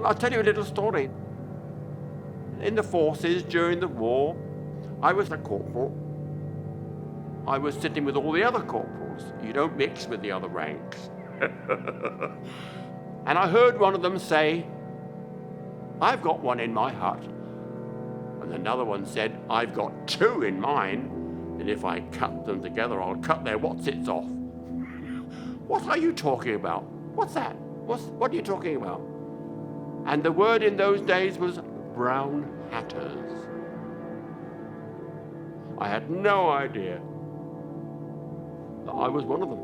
I'll tell you a little story. In the forces during the war, I was a corporal. I was sitting with all the other corporals. You don't mix with the other ranks. And I heard one of them say, "I've got one in my hut." And another one said, "I've got two in mine, and if I cut them together, I'll cut their whatsits off." What are you talking about? What's that? What are you talking about? And the word in those days was brown hatters. I had no idea that I was one of them.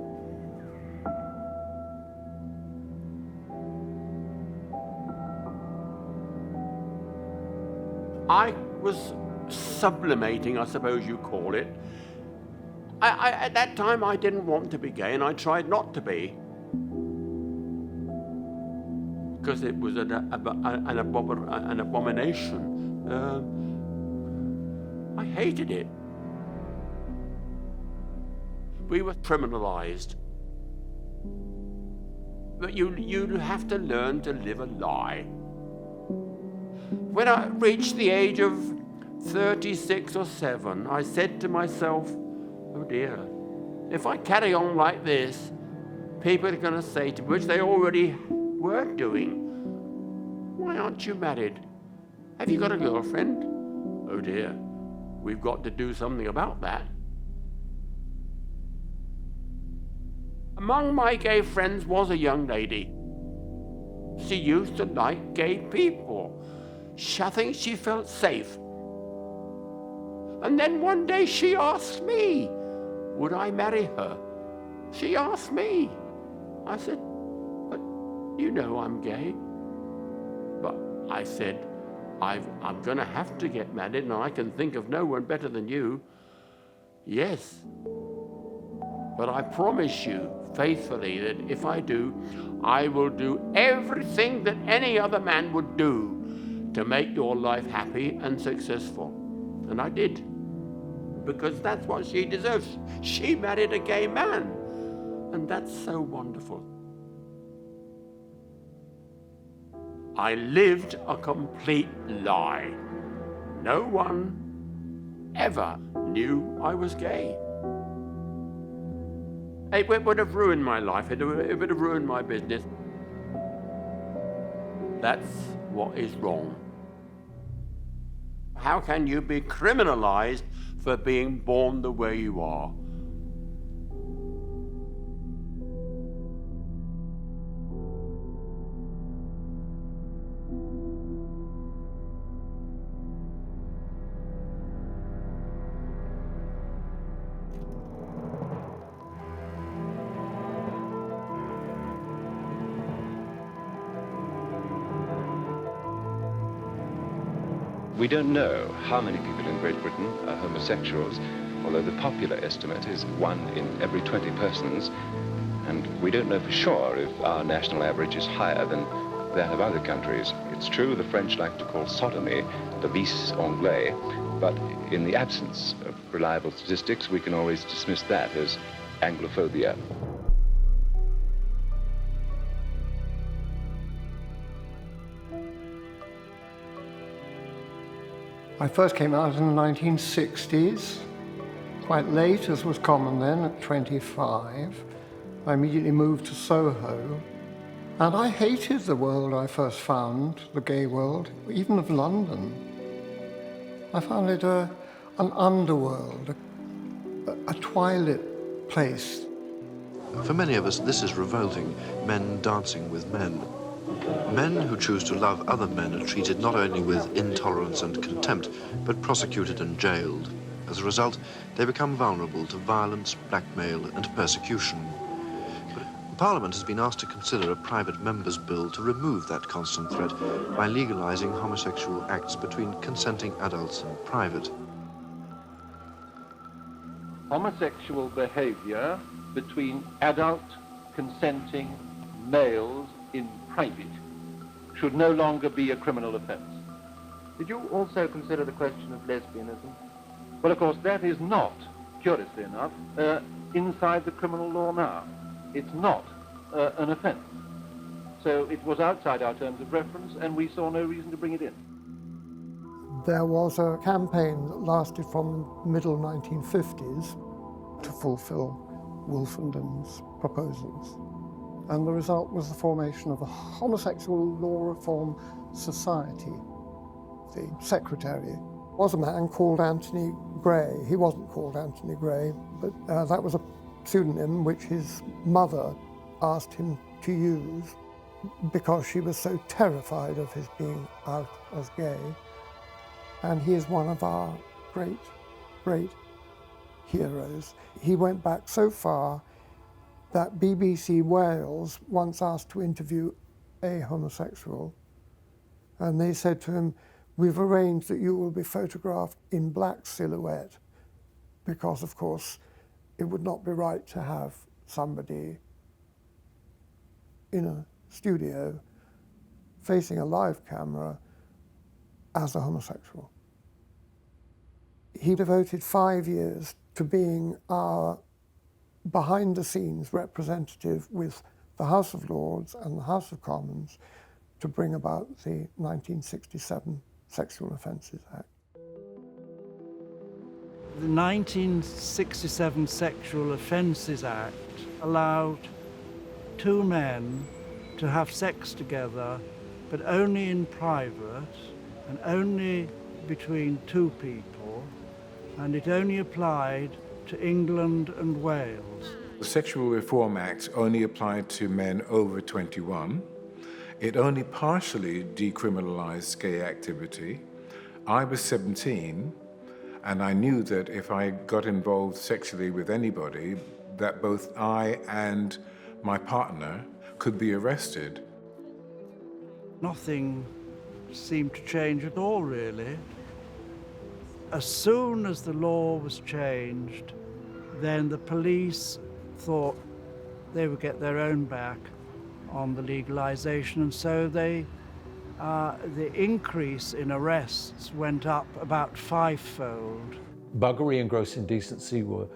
I was sublimating, I suppose you call it. At that time, I didn't want to be gay, and I tried not to be, because it was an abomination. I hated it. We were criminalized. But you have to learn to live a lie. When I reached the age of 36 or 7, I said to myself, "Oh dear, if I carry on like this, people are going to say to me," which they already were doing, "Why aren't you married? Have you got a girlfriend?" Oh dear, we've got to do something about that. Among my gay friends was a young lady. She used to like gay people. I think she felt safe. And then one day she asked me, would I marry her? She asked me. I said, "But you know I'm gay." But I said, I'm going to have to get married, and I can think of no one better than you. "Yes. But I promise you faithfully that if I do, I will do everything that any other man would do to make your life happy and successful." And I did, because that's what she deserves. She married a gay man, and that's so wonderful. I lived a complete lie. No one ever knew I was gay. It would have ruined my life. It would have ruined my business. That's what is wrong. How can you be criminalized for being born the way you are? We don't know how many people in Great Britain are homosexuals, although the popular estimate is 1 in every 20 persons, and we don't know for sure if our national average is higher than that of other countries. It's true the French like to call sodomy the vice anglais, but in the absence of reliable statistics, we can always dismiss that as Anglophobia. I first came out in the 1960s, quite late, as was common then, at 25. I immediately moved to Soho, and I hated the world I first found, the gay world, even of London. I found it an underworld, a twilight place. For many of us, this is revolting, men dancing with men. Men who choose to love other men are treated not only with intolerance and contempt, but prosecuted and jailed. As a result, they become vulnerable to violence, blackmail and persecution. But Parliament has been asked to consider a private member's bill to remove that constant threat by legalising homosexual acts between consenting adults in private. Homosexual behaviour between adult consenting males in private should no longer be a criminal offence. Did you also consider the question of lesbianism? Well, of course, that is not, curiously enough, inside the criminal law now. It's not an offence. So it was outside our terms of reference, and we saw no reason to bring it in. There was a campaign that lasted from the middle 1950s to fulfill Wolfenden's proposals. And the result was the formation of a homosexual law reform society. The secretary was a man called Anthony Gray. He wasn't called Anthony Gray, but that was a pseudonym which his mother asked him to use because she was so terrified of his being out as gay. And he is one of our great, great heroes. He went back so far that BBC Wales once asked to interview a homosexual, and they said to him, "We've arranged that you will be photographed in black silhouette," because, of course, it would not be right to have somebody in a studio facing a live camera as a homosexual. He devoted 5 years to being our behind-the-scenes representative with the House of Lords and the House of Commons to bring about the 1967 Sexual Offences Act. The 1967 Sexual Offences Act allowed two men to have sex together, but only in private and only between two people, and it only applied to England and Wales. The Sexual Reform Act only applied to men over 21. It only partially decriminalized gay activity. I was 17, and I knew that if I got involved sexually with anybody, that both I and my partner could be arrested. Nothing seemed to change at all, really. As soon as the law was changed, then the police thought they would get their own back on the legalization, and so the increase in arrests went up about fivefold. Buggery and gross indecency were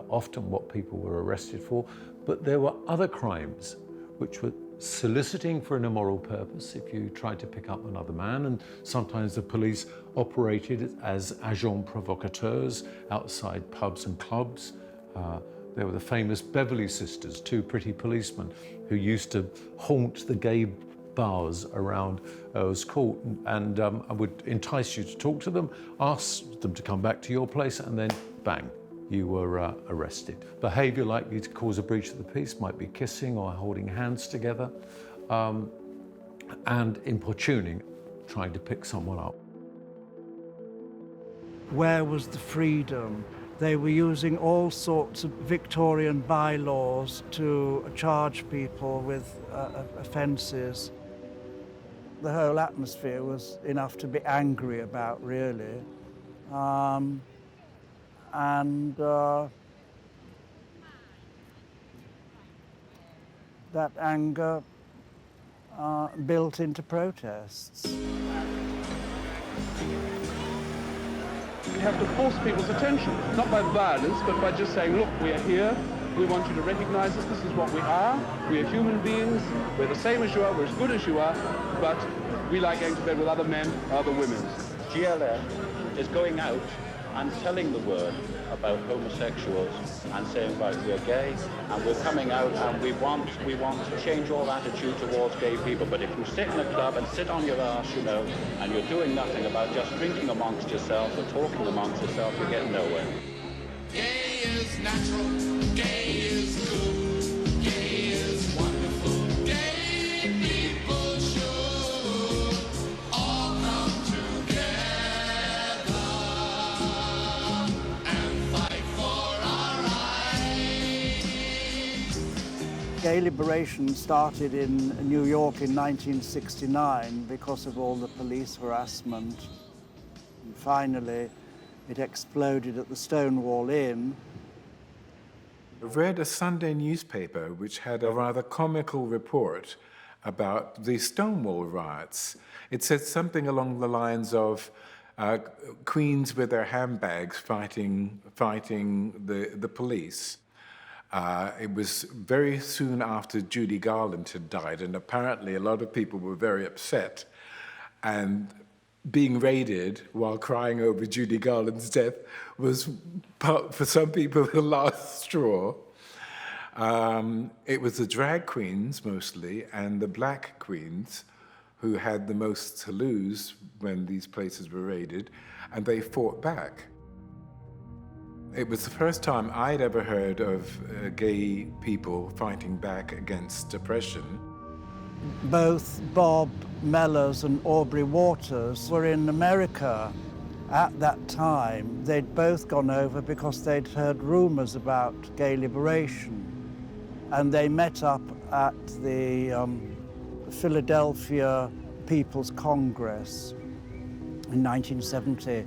often what people were arrested for, but there were other crimes which were soliciting for an immoral purpose if you tried to pick up another man, and sometimes the police operated as agents provocateurs outside pubs and clubs. There were the famous Beverly Sisters, two pretty policemen who used to haunt the gay bars around Earl's Court and would entice you to talk to them, ask them to come back to your place, and then bang, you were arrested. Behaviour likely to cause a breach of the peace might be kissing or holding hands together, and importuning, trying to pick someone up. Where was the freedom? They were using all sorts of Victorian bylaws to charge people with offences. The whole atmosphere was enough to be angry about, really. That anger built into protests. You have to force people's attention, not by violence, but by just saying, look, we are here, we want you to recognize us, this is what we are human beings, we're the same as you are, we're as good as you are, but we like going to bed with other men, other women. GLF is going out and telling the word about homosexuals and saying, right, we're gay, and we're coming out and we want to change all attitude towards gay people. But if you sit in a club and sit on your arse, you know, and you're doing nothing about just drinking amongst yourself or talking amongst yourself, you get nowhere. Gay is natural, gay is good, gay is wonderful, gay people should all come together and fight for our rights. Gay liberation started in New York in 1969 because of all the police harassment. And finally, it exploded at the Stonewall Inn. I read a Sunday newspaper which had a rather comical report about the Stonewall riots. It said something along the lines of queens with their handbags fighting the police. It was very soon after Judy Garland had died, and apparently a lot of people were very upset. And being raided while crying over Judy Garland's death was, for some people, the last straw. It was the drag queens, mostly, and the black queens who had the most to lose when these places were raided, and they fought back. It was the first time I'd ever heard of gay people fighting back against oppression. Both Bob Mellors and Aubrey Waters were in America at that time. They'd both gone over because they'd heard rumors about gay liberation. And they met up at the Philadelphia People's Congress in 1970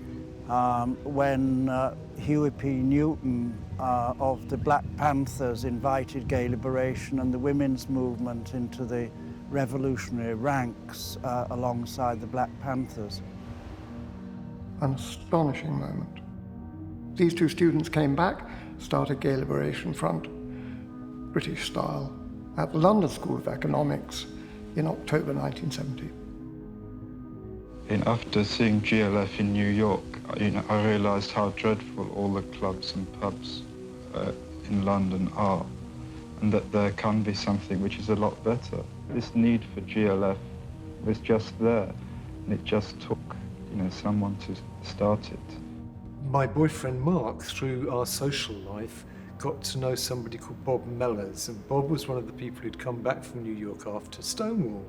when Huey P. Newton of the Black Panthers invited gay liberation and the women's movement into the revolutionary ranks alongside the Black Panthers. An astonishing moment. These two students came back, started Gay Liberation Front, British style, at the London School of Economics in October 1970. After seeing GLF in New York, I realised how dreadful all the clubs and pubs in London are, and that there can be something which is a lot better. This need for GLF was just there, and it just took, someone to start it. My boyfriend Mark, through our social life, got to know somebody called Bob Mellors, and Bob was one of the people who'd come back from New York after Stonewall,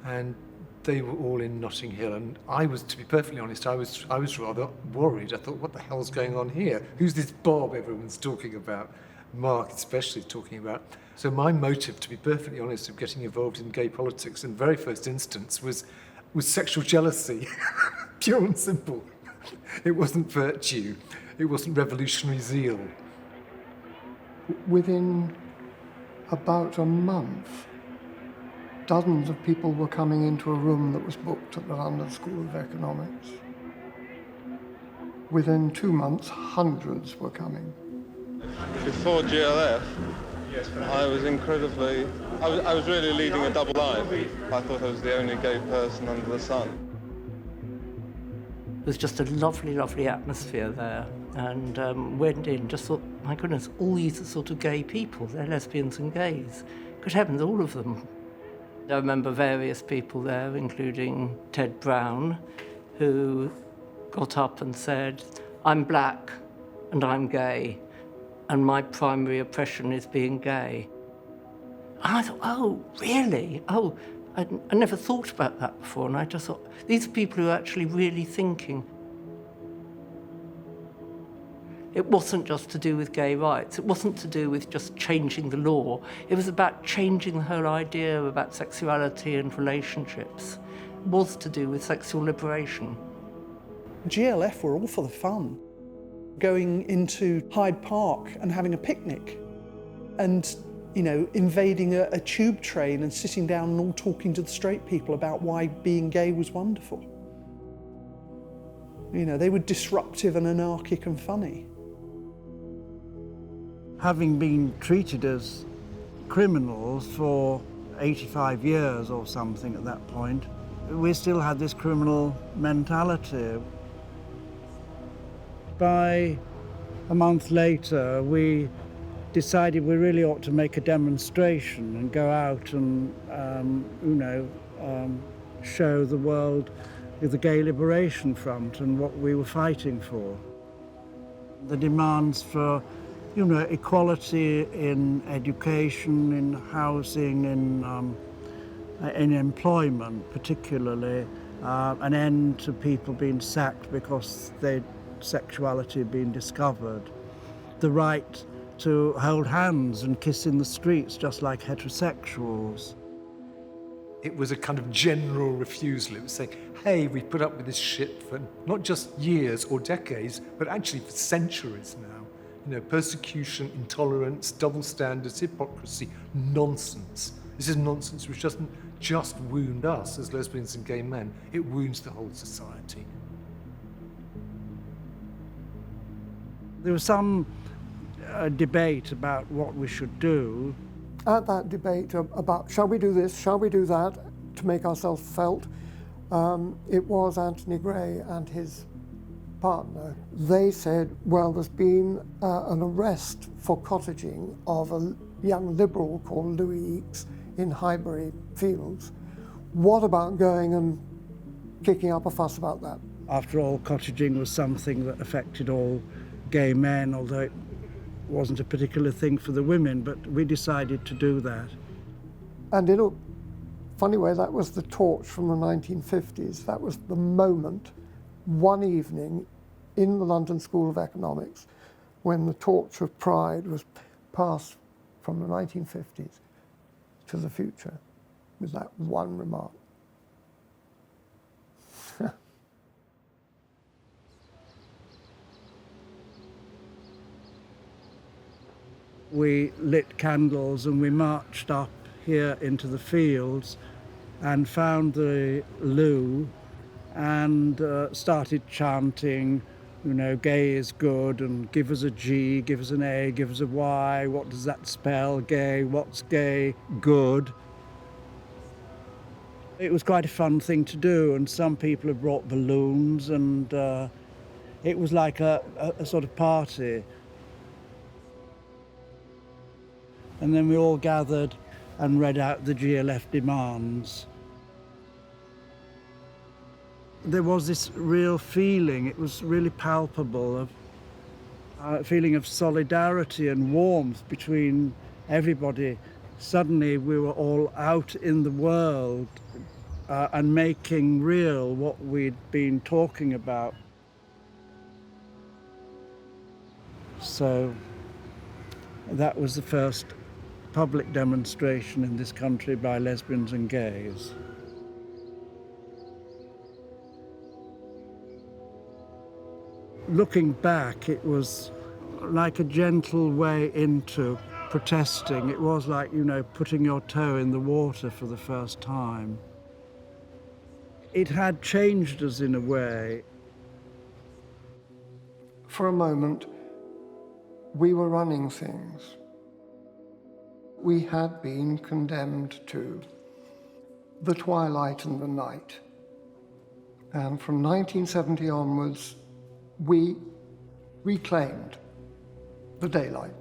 and they were all in Notting Hill, and I was, to be perfectly honest, I was rather worried. I thought, what the hell's going on here? Who's this Bob everyone's talking about? Mark especially talking about. So my motive, to be perfectly honest, of getting involved in gay politics in the very first instance was sexual jealousy, pure and simple. It wasn't virtue, it wasn't revolutionary zeal. Within about a month, dozens of people were coming into a room that was booked at the London School of Economics. Within 2 months, hundreds were coming. Before GLF, I was I was really leading a double life. I thought I was the only gay person under the sun. It was just a lovely, lovely atmosphere there, and went in, just thought, my goodness, all these are sort of gay people. They're lesbians and gays. Good heavens, all of them. I remember various people there, including Ted Brown, who got up and said, I'm black and I'm gay, and my primary oppression is being gay. And I thought, oh, really? Oh, I never thought about that before, and I just thought, these are people who are actually really thinking. It wasn't just to do with gay rights. It wasn't to do with just changing the law. It was about changing the whole idea about sexuality and relationships. It was to do with sexual liberation. GLF were all for the fun. Going into Hyde Park and having a picnic and, invading a tube train and sitting down and all talking to the straight people about why being gay was wonderful. They were disruptive and anarchic and funny. Having been treated as criminals for 85 years or something at that point, we still had this criminal mentality. By a month later, we decided we really ought to make a demonstration and go out and, show the world the Gay Liberation Front and what we were fighting for. The demands for, equality in education, in housing, in employment particularly, an end to people being sacked because their sexuality had been discovered, the right to hold hands and kiss in the streets just like heterosexuals. It was a kind of general refusal. It was saying, hey, we put up with this shit for not just years or decades, but actually for centuries now. Persecution, intolerance, double standards, hypocrisy, nonsense. This is nonsense which doesn't just wound us as lesbians and gay men, it wounds the whole society. There was some a debate about what we should do. At that debate about shall we do this, shall we do that, to make ourselves felt, it was Anthony Gray and his partner. They said, well, there's been an arrest for cottaging of a young Liberal called Louis Eakes in Highbury Fields. What about going and kicking up a fuss about that? After all, cottaging was something that affected all gay men, although it wasn't a particular thing for the women, but we decided to do that. And in a funny way, that was the torch from the 1950s. That was the moment, one evening in the London School of Economics, when the torch of pride was passed from the 1950s to the future, with that one remark. We lit candles and we marched up here into the fields and found the loo and started chanting, you know, gay is good, and give us a G, give us an A, give us a Y, what does that spell, gay, what's gay, good. It was quite a fun thing to do, and some people had brought balloons, and it was like a sort of party. And then we all gathered and read out the GLF demands. There was this real feeling, it was really palpable, of a feeling of solidarity and warmth between everybody. Suddenly we were all out in the world and making real what we'd been talking about. So that was the first public demonstration in this country by lesbians and gays. Looking back, it was like a gentle way into protesting. It was like, you know, putting your toe in the water for the first time. It had changed us in a way. For a moment, we were running things. We had been condemned to the twilight and the night. And from 1970 onwards, we reclaimed the daylight.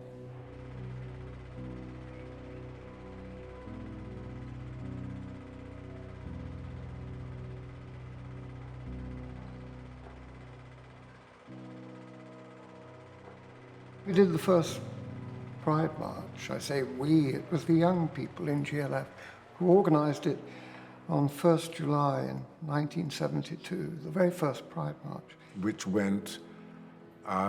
We did the first Pride March. I say we, it was the young people in GLF who organised it on 1st July in 1972, the very first Pride March. Which went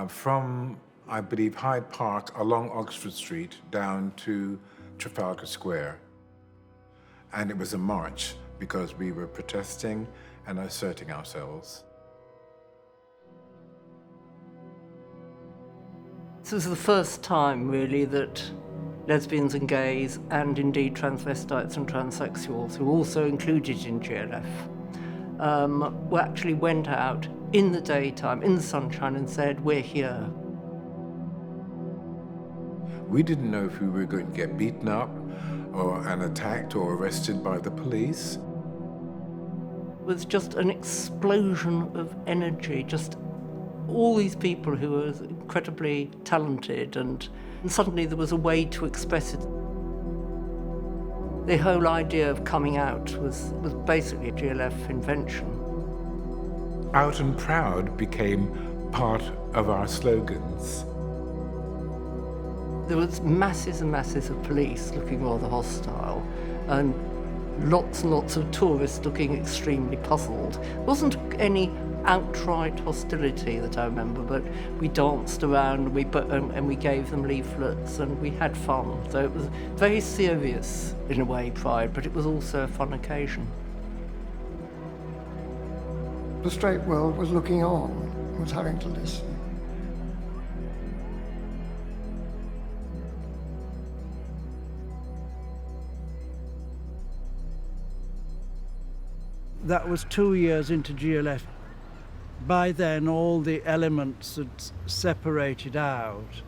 from, I believe, Hyde Park along Oxford Street down to Trafalgar Square. And it was a march because we were protesting and asserting ourselves. This was the first time, really, that lesbians and gays, and indeed transvestites and transsexuals, who were also included in GLF, actually went out in the daytime, in the sunshine, and said, we're here. We didn't know if we were going to get beaten up and attacked or arrested by the police. It was just an explosion of energy, just all these people who were incredibly talented, and suddenly there was a way to express it. The whole idea of coming out was basically a GLF invention. Out and proud became part of our slogans. There was masses and masses of police looking rather hostile, and lots and lots of tourists looking extremely puzzled. There wasn't any outright hostility that I remember, but we danced around and we gave them leaflets and we had fun. So it was very serious in a way, Pride, but it was also a fun occasion. The straight world was looking on, was having to listen. That was 2 years into GLF. By then, all the elements had separated out.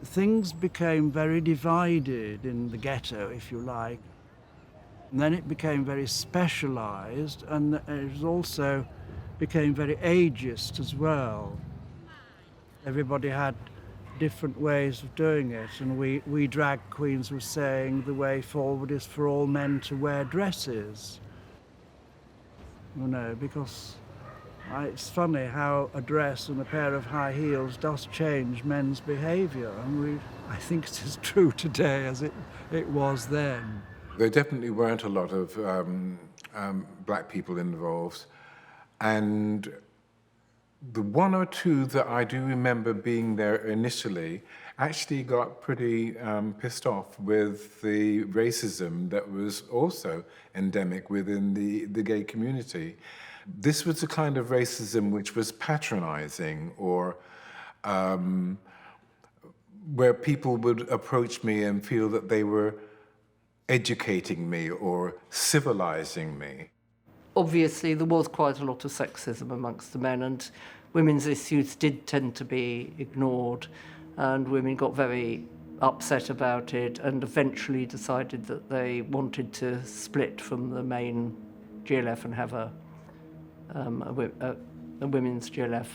things became very divided in the ghetto, if you like. And then it became very specialised, and it also became very ageist as well. Everybody had different ways of doing it, and we drag queens were saying the way forward is for all men to wear dresses. You know, because it's funny how a dress and a pair of high heels does change men's behaviour, and I think it is true today as it was then. There definitely weren't a lot of black people involved, and the one or two that I do remember being there initially actually got pretty pissed off with the racism that was also endemic within the gay community. This was the kind of racism which was patronizing, or where people would approach me and feel that they were educating me or civilizing me. Obviously, there was quite a lot of sexism amongst the men, and women's issues did tend to be ignored, and women got very upset about it and eventually decided that they wanted to split from the main GLF and have a women's GLF.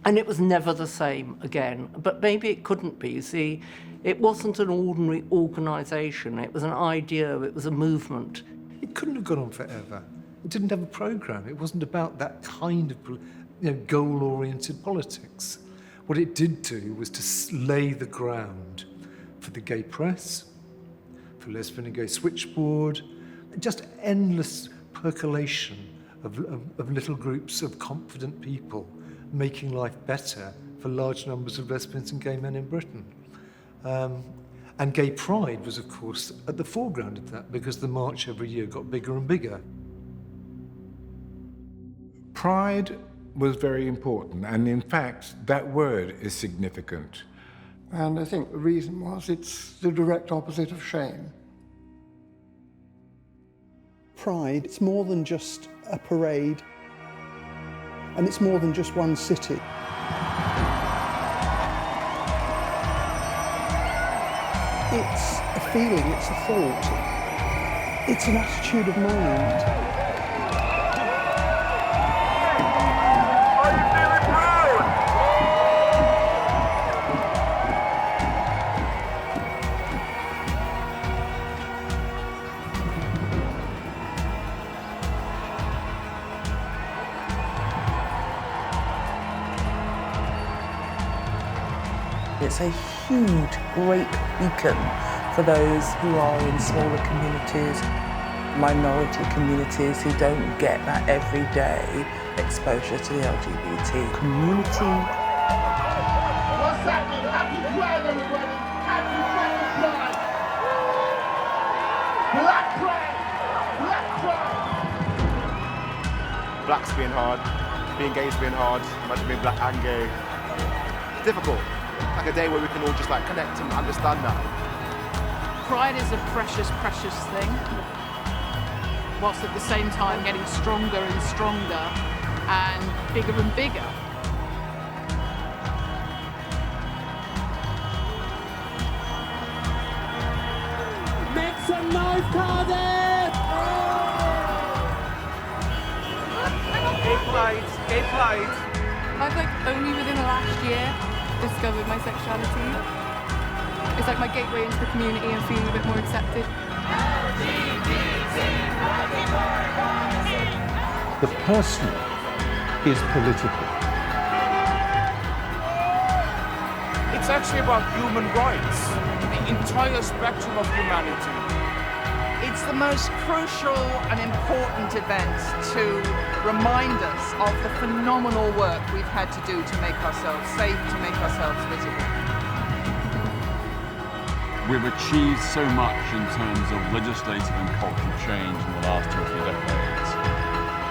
And it was never the same again, but maybe it couldn't be. You see, it wasn't an ordinary organisation, it was an idea, it was a movement. It couldn't have gone on forever. It didn't have a programme. It wasn't about that kind of goal-oriented politics. What it did do was to lay the ground for the gay press, for lesbian and gay switchboard, just endless percolation of little groups of confident people making life better for large numbers of lesbians and gay men in Britain. And gay pride was, of course, at the foreground of that, because the march every year got bigger and bigger. Pride was very important, and in fact, that word is significant. And I think the reason was it's the direct opposite of shame. Pride, it's more than just a parade, and it's more than just one city. It's a feeling, it's a thought, it's an attitude of mind. It's a huge, great beacon for those who are in smaller communities, minority communities who don't get that everyday exposure to the LGBT community. What's happening? Happy Pride, everybody! Happy Pride! Black Pride! Black Pride! Black's being hard, being gay is being hard, imagine being black and gay. It's difficult. Like a day where we can all just like connect and understand that. Pride is a precious, precious thing, whilst at the same time getting stronger and stronger and bigger and bigger. Make some noise, Cardiff! Gay Pride, Gay Pride. I've only within the last year discovered my sexuality. It's like my gateway into the community and feeling a bit more accepted. The personal is political. It's actually about human rights, the entire spectrum of humanity. It's the most crucial and important event to remind us of the phenomenal work we've had to do to make ourselves safe, to make ourselves visible. We've achieved so much in terms of legislative and cultural change in the last 2 or 3 decades.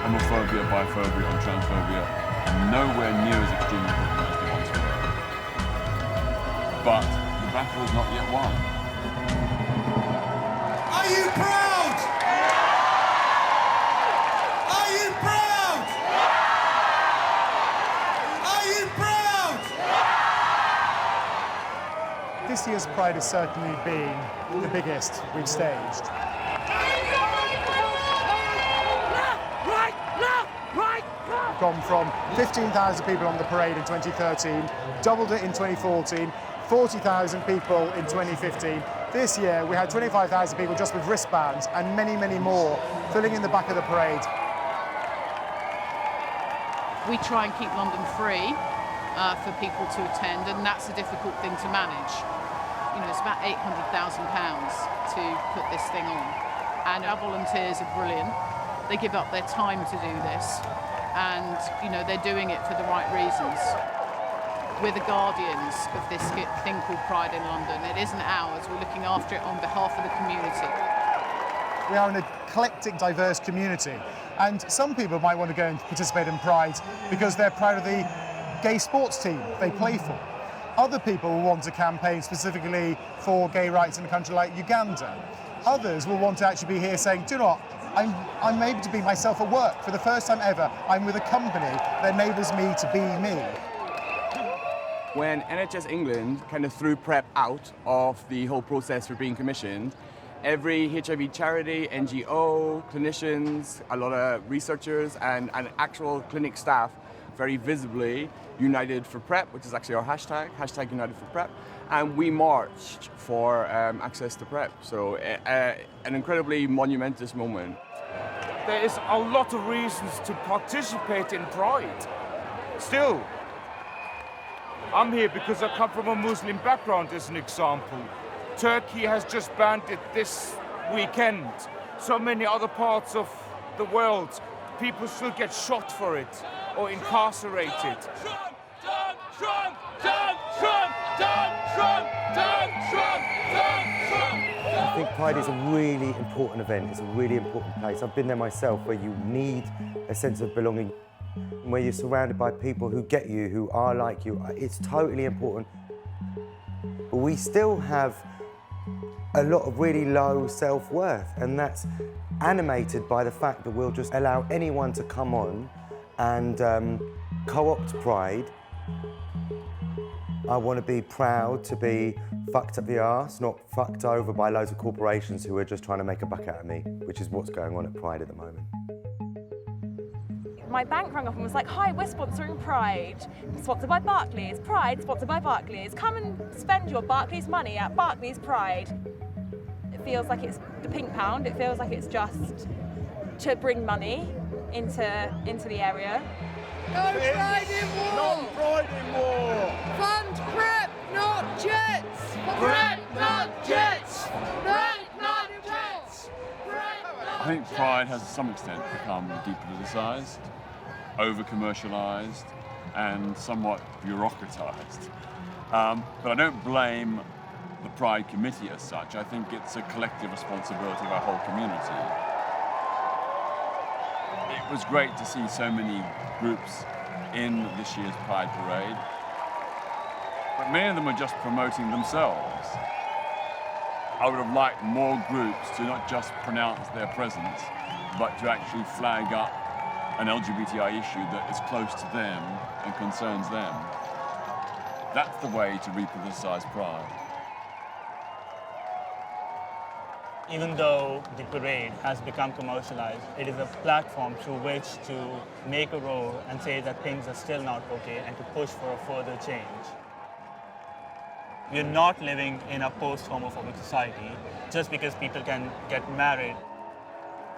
Homophobia, biphobia and transphobia are nowhere near as extremely important as they once were. But the battle is not yet won. Are you proud? Are you proud? Are you proud? this year's Pride has certainly been the biggest we've staged. We've gone from 15,000 people on the parade in 2013, doubled it in 2014, 40,000 people in 2015. This year we had 25,000 people just with wristbands and many, many more filling in the back of the parade. We try and keep London free for people to attend, and that's a difficult thing to manage. You know, it's about £800,000 to put this thing on. And our volunteers are brilliant. They give up their time to do this, and you know, they're doing it for the right reasons. We're the guardians of this thing called Pride in London. It isn't ours. We're looking after it on behalf of the community. We are an eclectic, diverse community, and some people might want to go and participate in Pride because they're proud of the gay sports team they play for. Other people will want to campaign specifically for gay rights in a country like Uganda. Others will want to actually be here saying, do you know what, I'm able to be myself at work. For the first time ever, I'm with a company that enables me to be me. When NHS England kind of threw PrEP out of the whole process for being commissioned, every HIV charity, NGO, clinicians, a lot of researchers and actual clinic staff very visibly united for PrEP, which is actually our hashtag United for PrEP, and we marched for access to PrEP. So an incredibly monumentous moment. There is a lot of reasons to participate in Pride. Still, I'm here because I come from a Muslim background, as an example. Turkey has just banned it this weekend. So many other parts of the world, people still get shot for it or incarcerated. I think Pride is a really important event. It's a really important place. I've been there myself, where you need a sense of belonging, where you're surrounded by people who get you, who are like you. It's totally important. But we still have a lot of really low self-worth, and that's animated by the fact that we'll just allow anyone to come on and co-opt Pride. I want to be proud to be fucked up the arse, not fucked over by loads of corporations who are just trying to make a buck out of me, which is what's going on at Pride at the moment. My bank rang up and was like, hi, we're sponsoring Pride, sponsored by Barclays. Pride, sponsored by Barclays. Come and spend your Barclays money at Barclays Pride. It feels like it's the pink pound. It feels like it's just to bring money into the area. No Pride in war! No Pride in war! Fund PrEP, not jets! PrEP, not jets! PrEP, not jets! I think Pride has to some extent become depoliticised, over-commercialised and somewhat bureaucratised. But I don't blame the Pride Committee as such. I think it's a collective responsibility of our whole community. It was great to see so many groups in this year's Pride Parade, but many of them are just promoting themselves. I would have liked more groups to not just pronounce their presence, but to actually flag up an LGBTI issue that is close to them and concerns them. That's the way to repoliticise Pride. Even though the parade has become commercialized, it is a platform through which to make a roar and say that things are still not okay and to push for a further change. We're not living in a post-homophobic society just because people can get married.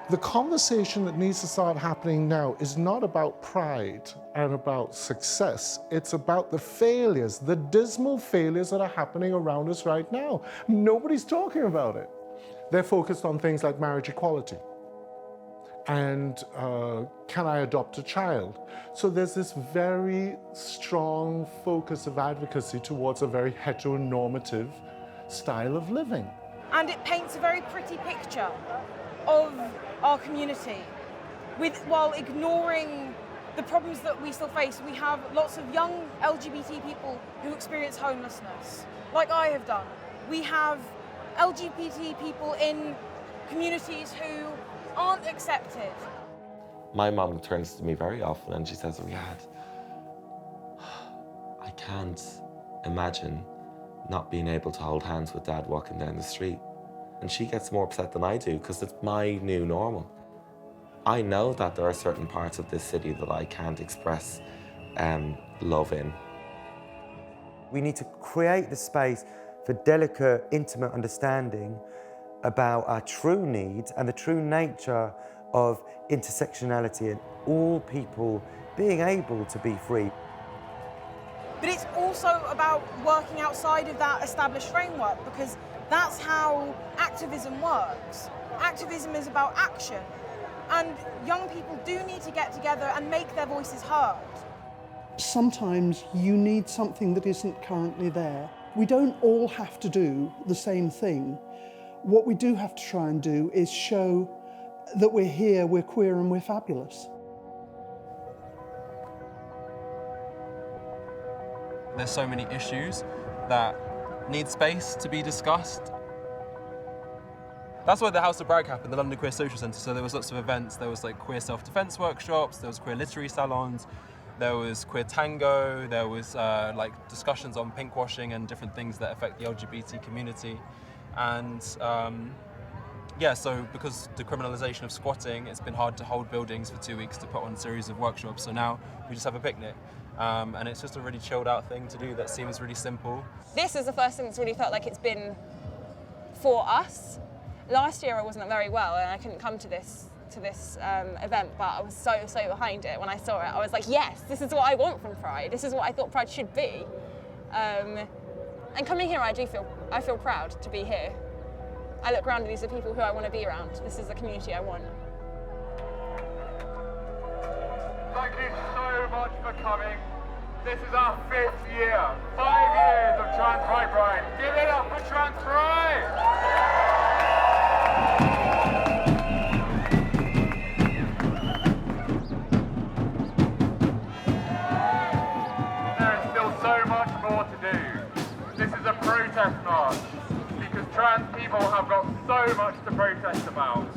The conversation that needs to start happening now is not about pride and about success. It's about the failures, the dismal failures that are happening around us right now. Nobody's talking about it. They're focused on things like marriage equality and can I adopt a child? So there's this very strong focus of advocacy towards a very heteronormative style of living. And it paints a very pretty picture of our community, while ignoring the problems that we still face. We have lots of young LGBT people who experience homelessness, like I have done. We have LGBT people in communities who aren't accepted. My mum turns to me very often and she says, Riyadh, I can't imagine not being able to hold hands with Dad walking down the street. And she gets more upset than I do because it's my new normal. I know that there are certain parts of this city that I can't express love in. We need to create the space for delicate, intimate understanding about our true needs and the true nature of intersectionality and all people being able to be free. But it's also about working outside of that established framework, because that's how activism works. Activism is about action, and young people do need to get together and make their voices heard. Sometimes you need something that isn't currently there. We don't all have to do the same thing. What we do have to try and do is show that we're here, we're queer and we're fabulous. There's so many issues that need space to be discussed. That's why the House of Bragg happened, the London Queer Social Centre. So there was lots of events. There was like queer self-defence workshops, there was queer literary salons, there was queer tango, there was like discussions on pinkwashing and different things that affect the LGBT community. And yeah, so because decriminalisation of squatting, it's been hard to hold buildings for 2 weeks to put on a series of workshops. So now we just have a picnic. And it's just a really chilled out thing to do that seems really simple. This is the first thing that's really felt like it's been for us. Last year I wasn't very well and I couldn't come to this event, but I was so behind it when I saw it. I was like, yes, this is what I want from Pride. This is what I thought Pride should be. And coming here, I feel proud to be here. I look around and these are people who I want to be around. This is the community I want. Thank you so much for coming. This is our 5th year, 5 years of Trans Pride. Give it up for Trans Pride! There is still so much more to do. This is a protest march because trans people have got so much to protest about.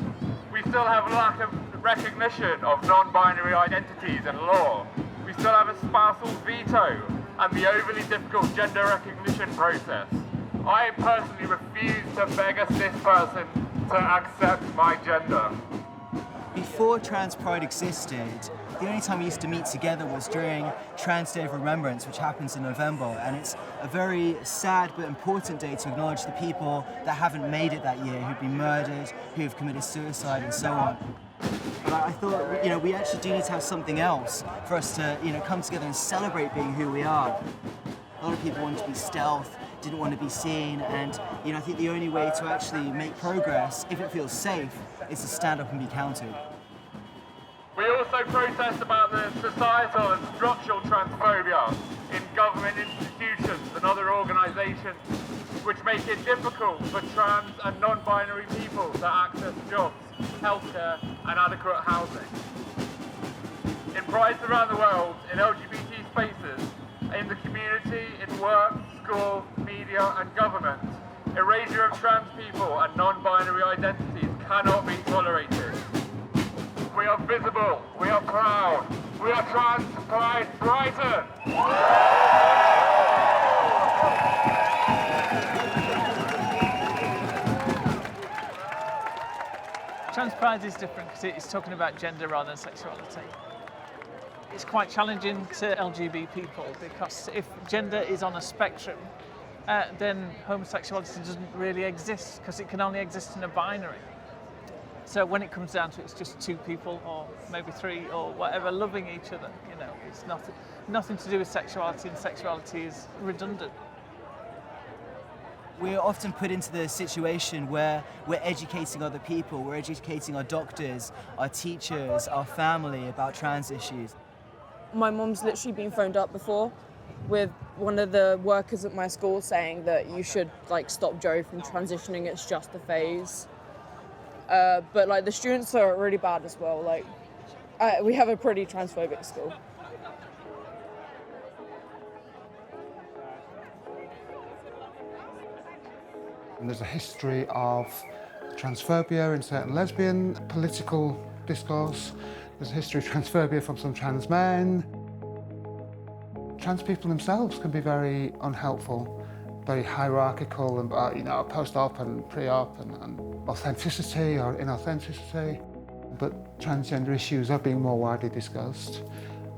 We still have lack of recognition of non-binary identities in law. We still have a spousal veto and the overly difficult gender recognition process. I personally refuse to beg a cis person to accept my gender. Before Trans Pride existed, the only time we used to meet together was during Trans Day of Remembrance, which happens in November, and it's a very sad but important day to acknowledge the people that haven't made it that year, who've been murdered, who've committed suicide and so on. But I thought, we actually do need to have something else for us to, come together and celebrate being who we are. A lot of people wanted to be stealth, didn't want to be seen, and I think the only way to actually make progress, if it feels safe, is to stand up and be counted. We also protest about the societal and structural transphobia in government institutions and other organisations, which make it difficult for trans and non-binary people to access jobs, healthcare and adequate housing. In prides around the world, in LGBT spaces, in the community, in work, school, media and government, erasure of trans people and non-binary identities cannot be tolerated. We are visible, we are proud, we are Trans Pride Brighton! Trans Pride is different because it's talking about gender rather than sexuality. It's quite challenging to LGBT people because if gender is on a spectrum, then homosexuality doesn't really exist because it can only exist in a binary. So when it comes down to it, it's just two people or maybe three or whatever loving each other, it's nothing to do with sexuality, and sexuality is redundant. We're often put into the situation where we're educating other people, we're educating our doctors, our teachers, our family about trans issues. My mum's literally been phoned up before with one of the workers at my school saying that you should stop Joe from transitioning, it's just a phase. But the students are really bad as well. We have a pretty transphobic school. And there's a history of transphobia in certain lesbian political discourse. There's a history of transphobia from some trans men. Trans people themselves can be very unhelpful, very hierarchical and you know, post-op and pre-op and authenticity or inauthenticity. But transgender issues are being more widely discussed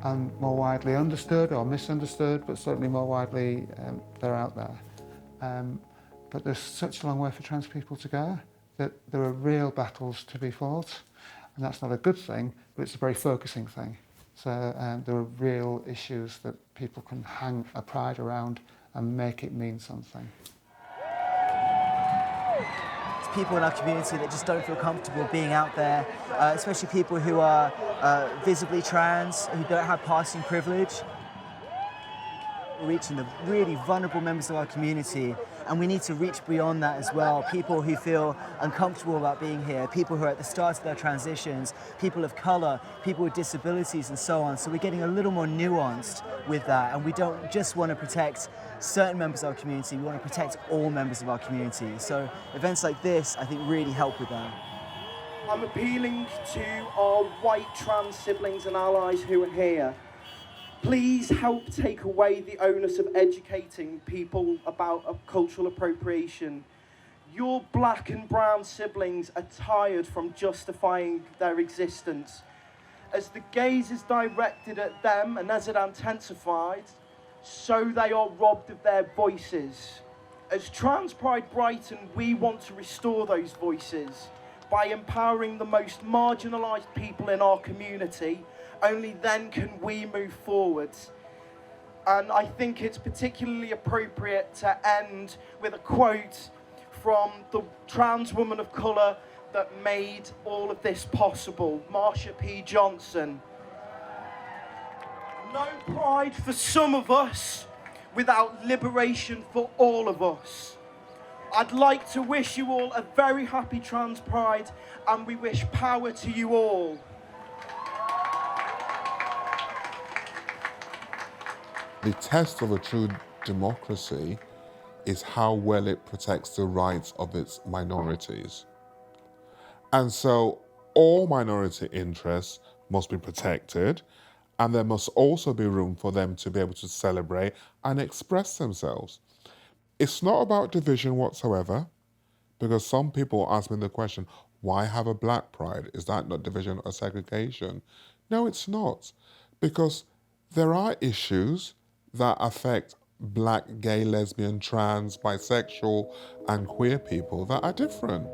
and more widely understood or misunderstood, but certainly more widely they're out there. But there's such a long way for trans people to go that there are real battles to be fought, and that's not a good thing, but it's a very focusing thing. So there are real issues that people can hang a pride around and make it mean something. It's people in our community that just don't feel comfortable being out there, especially people who are visibly trans, who don't have passing privilege. We're reaching the really vulnerable members of our community, and we need to reach beyond that as well. People who feel uncomfortable about being here, people who are at the start of their transitions, people of colour, people with disabilities and so on. So we're getting a little more nuanced with that, and we don't just want to protect certain members of our community, we want to protect all members of our community. So events like this, I think, really help with that. I'm appealing to our white trans siblings and allies who are here. Please help take away the onus of educating people about cultural appropriation. Your black and brown siblings are tired from justifying their existence. As the gaze is directed at them and as it intensifies, so they are robbed of their voices. As Trans Pride Brighton, we want to restore those voices by empowering the most marginalised people in our community. Only then can we move forward. And I think it's particularly appropriate to end with a quote from the trans woman of colour that made all of this possible, Marsha P. Johnson. No pride for some of us without liberation for all of us. I'd like to wish you all a very happy Trans Pride, and we wish power to you all. The test of a true democracy is how well it protects the rights of its minorities. And so all minority interests must be protected, and there must also be room for them to be able to celebrate and express themselves. It's not about division whatsoever, because some people ask me the question, why have a black pride? Is that not division or segregation? No, it's not, because there are issues that affect black, gay, lesbian, trans, bisexual, and queer people that are different.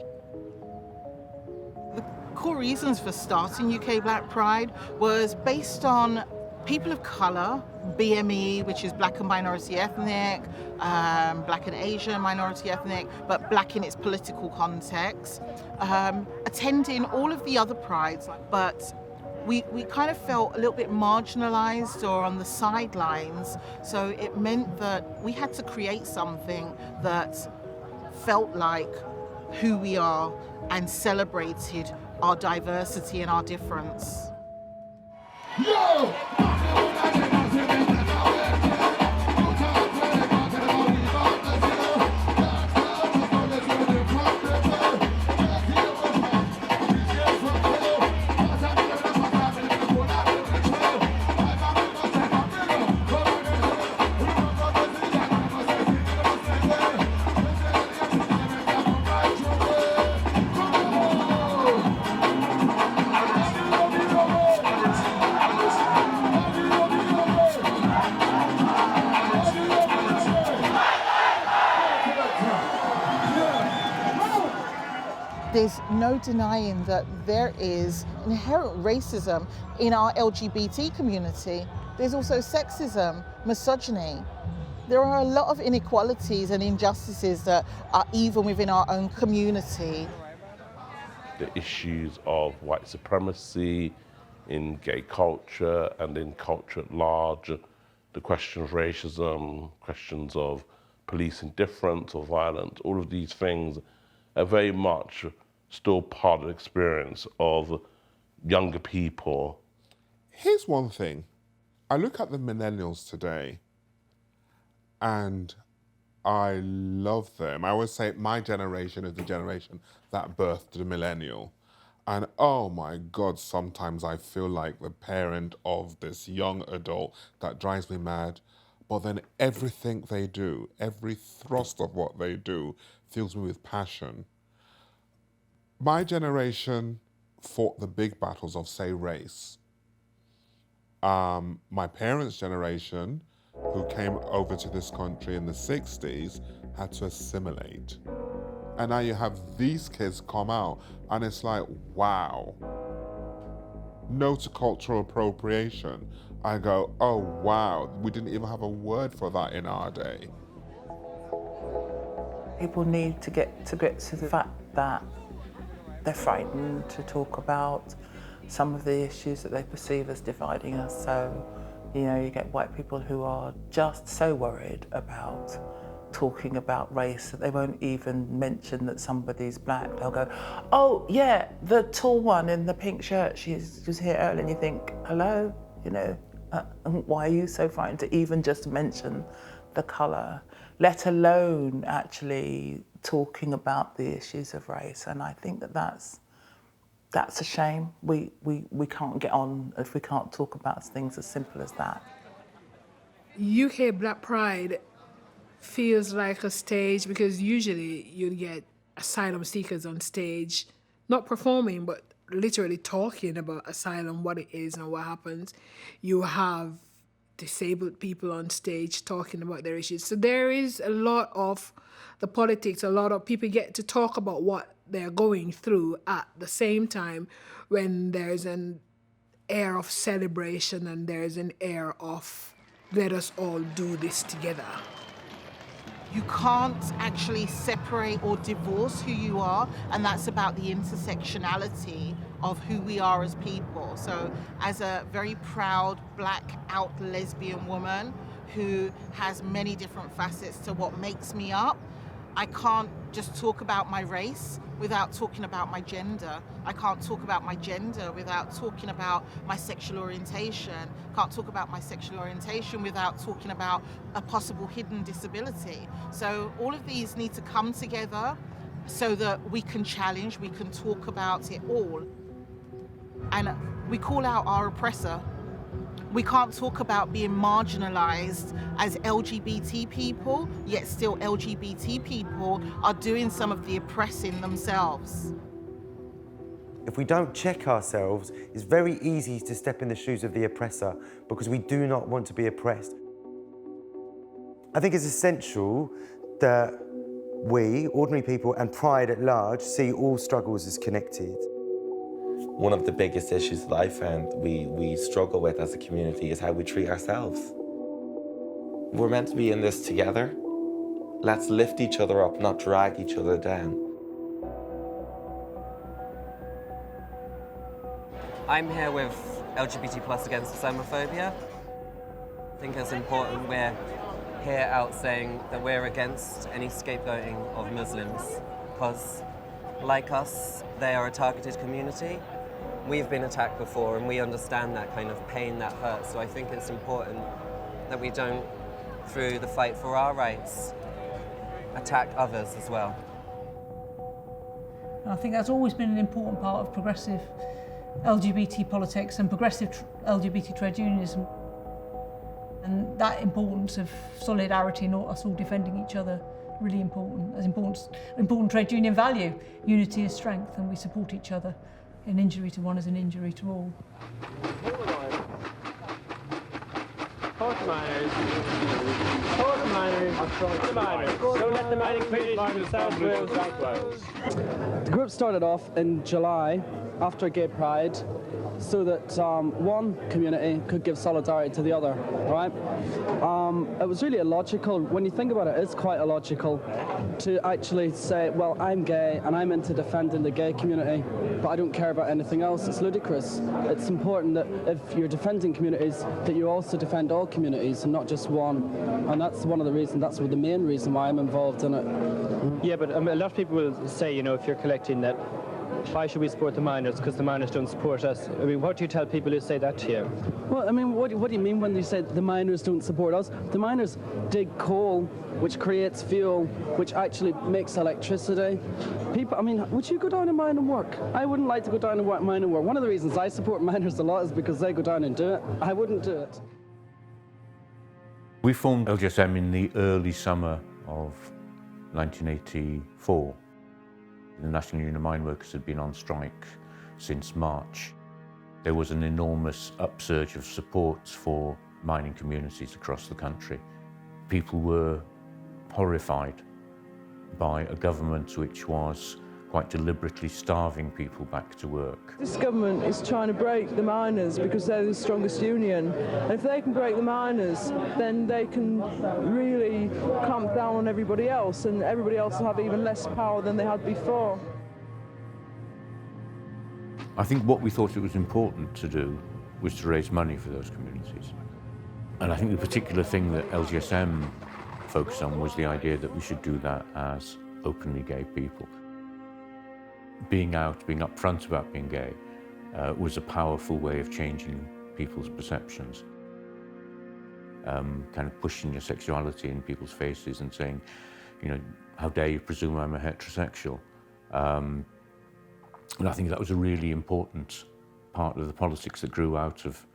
The core reasons for starting UK Black Pride was based on people of colour, BME, which is black and minority ethnic, black and Asian minority ethnic, but black in its political context, attending all of the other prides, but we kind of felt a little bit marginalised or on the sidelines, so it meant that we had to create something that felt like who we are and celebrated our diversity and our difference. Yo! There's no denying that there is inherent racism in our LGBT community. There's also sexism, misogyny. There are a lot of inequalities and injustices that are even within our own community. The issues of white supremacy in gay culture and in culture at large, the question of racism, questions of police indifference or violence, all of these things are very much still part of the experience of younger people. Here's one thing. I look at the millennials today and I love them. I always say my generation is the generation that birthed the millennial. And oh my God, sometimes I feel like the parent of this young adult that drives me mad. but then everything they do, every thrust of what they do, fills me with passion. My generation fought the big battles of, say, race. My parents' generation, who came over to this country in the 60s, had to assimilate. And now you have these kids come out, and it's like, wow. No to cultural appropriation. I go, oh wow, we didn't even have a word for that in our day. People need to get to grips with the fact that they're frightened to talk about some of the issues that they perceive as dividing us. So, you know, you get white people who are just so worried about talking about race that they won't even mention that somebody's black. They'll go, oh yeah, the tall one in the pink shirt, she was here earlier, and you think, hello, you know, why are you so frightened to even just mention the colour, let alone actually talking about the issues of race? And I think that that's a shame. We can't get on if we can't talk about things as simple as that. UK Black Pride feels like a stage because usually you'd get asylum seekers on stage, not performing, but literally talking about asylum, what it is and what happens. You have disabled people on stage talking about their issues. So there is a lot of the politics, a lot of people get to talk about what they're going through at the same time when there's an air of celebration and there's an air of let us all do this together. You can't actually separate or divorce who you are, and that's about the intersectionality of who we are as people. So as a very proud black out lesbian woman who has many different facets to what makes me up, I can't just talk about my race without talking about my gender. I can't talk about my gender without talking about my sexual orientation. Can't talk about my sexual orientation without talking about a possible hidden disability. So all of these need to come together so that we can challenge, we can talk about it all. And we call out our oppressor. We can't talk about being marginalized as LGBT people, yet still LGBT people are doing some of the oppressing themselves. If we don't check ourselves, it's very easy to step in the shoes of the oppressor because we do not want to be oppressed. I think it's essential that we, ordinary people, and Pride at large, see all struggles as connected. One of the biggest issues that I found we struggle with as a community is how we treat ourselves. We're meant to be in this together. Let's lift each other up, not drag each other down. I'm here with LGBT Plus Against Islamophobia. I think it's important we're here out saying that we're against any scapegoating of Muslims because, like us, they are a targeted community. We've been attacked before and we understand that kind of pain that hurts, so I think it's important that we don't, through the fight for our rights, attack others as well. I think that's always been an important part of progressive LGBT politics and progressive LGBT trade unionism. And that importance of solidarity, not us all defending each other, really important. As important trade union value. Unity is strength and we support each other. An injury to one is an injury to all. Don't let the mining community in South Wales. The group started off in July after Gay Pride so that one community could give solidarity to the other, right? It was really illogical. When you think about it, it's quite illogical to actually say, well, I'm gay and I'm into defending the gay community, but I don't care about anything else. It's ludicrous. It's important that if you're defending communities, that you also defend all communities and not just one. And that's one of the reasons, that's the main reason why I'm involved in it. Yeah, but a lot of people will say, you know, if you're collecting that, why should we support the minors? Because the minors don't support us. I mean, what do you tell people who say that to you? Well, I mean, what do you mean when you say the miners don't support us? The miners dig coal, which creates fuel, which actually makes electricity. People, I mean, would you go down and mine and work? I wouldn't like to go down and mine and work. One of the reasons I support miners a lot is because they go down and do it. I wouldn't do it. We formed LGSM in the early summer of 1984. The National Union of Mine Workers had been on strike since March. There was an enormous upsurge of support for mining communities across the country. People were horrified by a government which was quite deliberately starving people back to work. This government is trying to break the miners because they're the strongest union. And if they can break the miners, then they can really clamp down on everybody else, and everybody else will have even less power than they had before. I think what we thought it was important to do was to raise money for those communities. And I think the particular thing that LGSM focused on was the idea that we should do that as openly gay people. Being out, being upfront about being gay was a powerful way of changing people's perceptions. Kind of pushing your sexuality in people's faces and saying, you know, how dare you presume I'm a heterosexual? And I think that was a really important part of the politics that grew out of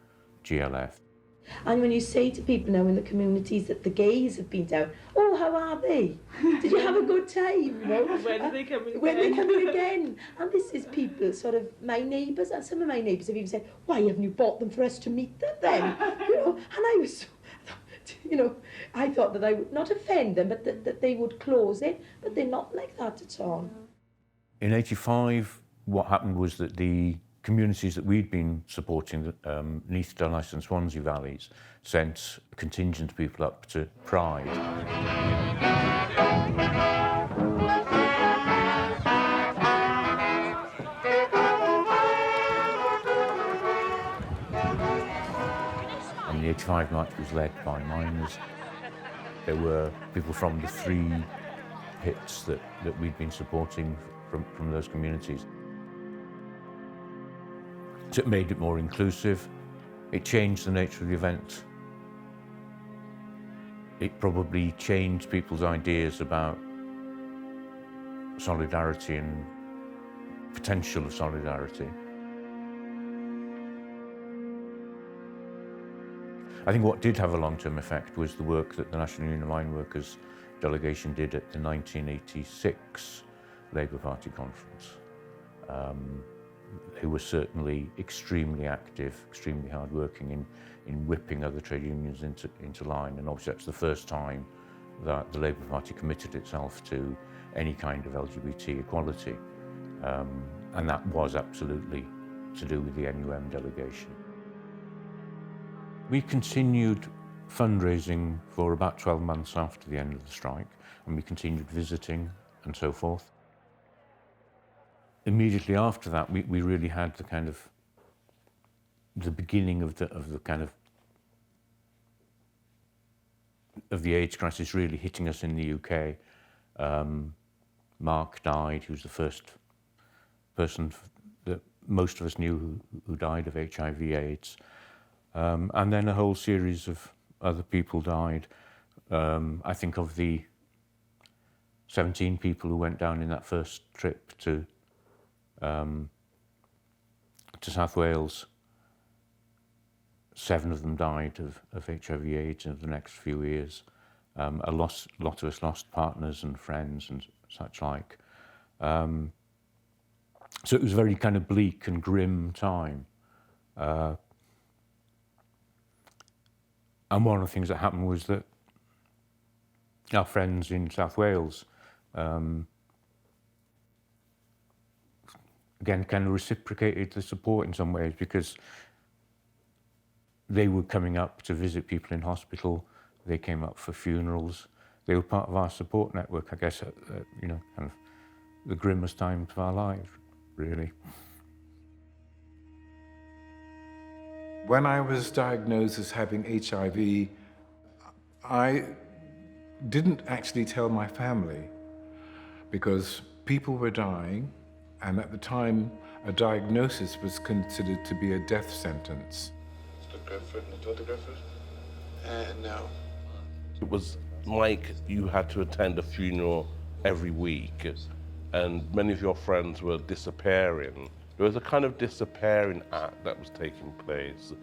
GLF. And when you say to people now in the communities that the gays have been down, oh, how are they? Did you have a good time? You know? When are they coming When again? are they coming again? And this is people, sort of my neighbours, and some of my neighbours have even said, why haven't you bought them for us to meet them then? You know, and I was, you know, I thought that I would not offend them, but that they would close it, but they're not like that at all. In '85, what happened was that the communities that we'd been supporting, Neath, Dunluce and Swansea valleys, sent a contingent of people up to Pride. And the '85 march was led by miners. There were people from the 3 pits that we'd been supporting from those communities. So it made it more inclusive. It changed the nature of the event. It probably changed people's ideas about solidarity and potential of solidarity. I think what did have a long-term effect was the work that the National Union of Mine Workers delegation did at the 1986 Labour Party conference. Who were certainly extremely active, extremely hard-working in whipping other trade unions into line. And obviously that's the first time that the Labour Party committed itself to any kind of LGBT equality. And that was absolutely to do with the NUM delegation. We continued fundraising for about 12 months after the end of the strike, and we continued visiting and so forth. Immediately after that, we really had the kind of the beginning of the kind of the AIDS crisis really hitting us in the UK. Mark died. He was the first person that most of us knew who died of HIV/AIDS, and then a whole series of other people died. I think of the 17 people who went down in that first trip to South Wales. 7 of them died of HIV/AIDS in the next few years. A lot of us lost partners and friends and such like. So it was a very kind of bleak and grim time. And one of the things that happened was that our friends in South Wales again kind of reciprocated the support in some ways, because they were coming up to visit people in hospital, they came up for funerals, they were part of our support network, I guess, you know, kind of the grimmest times of our lives, really. When I was diagnosed as having HIV, I didn't actually tell my family, because people were dying, and at the time, a diagnosis was considered to be a death sentence. No. It was like you had to attend a funeral every week, and many of your friends were disappearing. There was a kind of disappearing act that was taking place.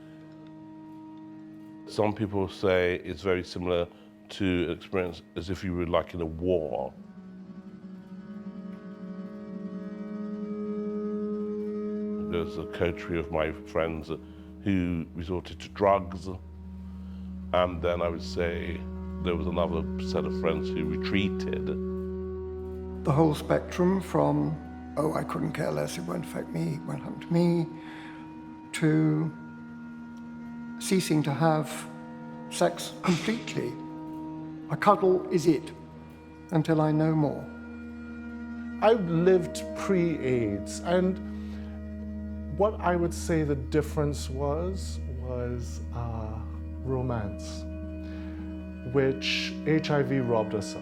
Some people say it's very similar to an experience as if you were like in a war. There's a coterie of my friends who resorted to drugs, and then I would say there was another set of friends who retreated. The whole spectrum from, oh, I couldn't care less, it won't affect me, it won't happen to me, to ceasing to have sex completely. A cuddle is it, until I know more. I lived pre-AIDS, and what I would say the difference was romance, which HIV robbed us of.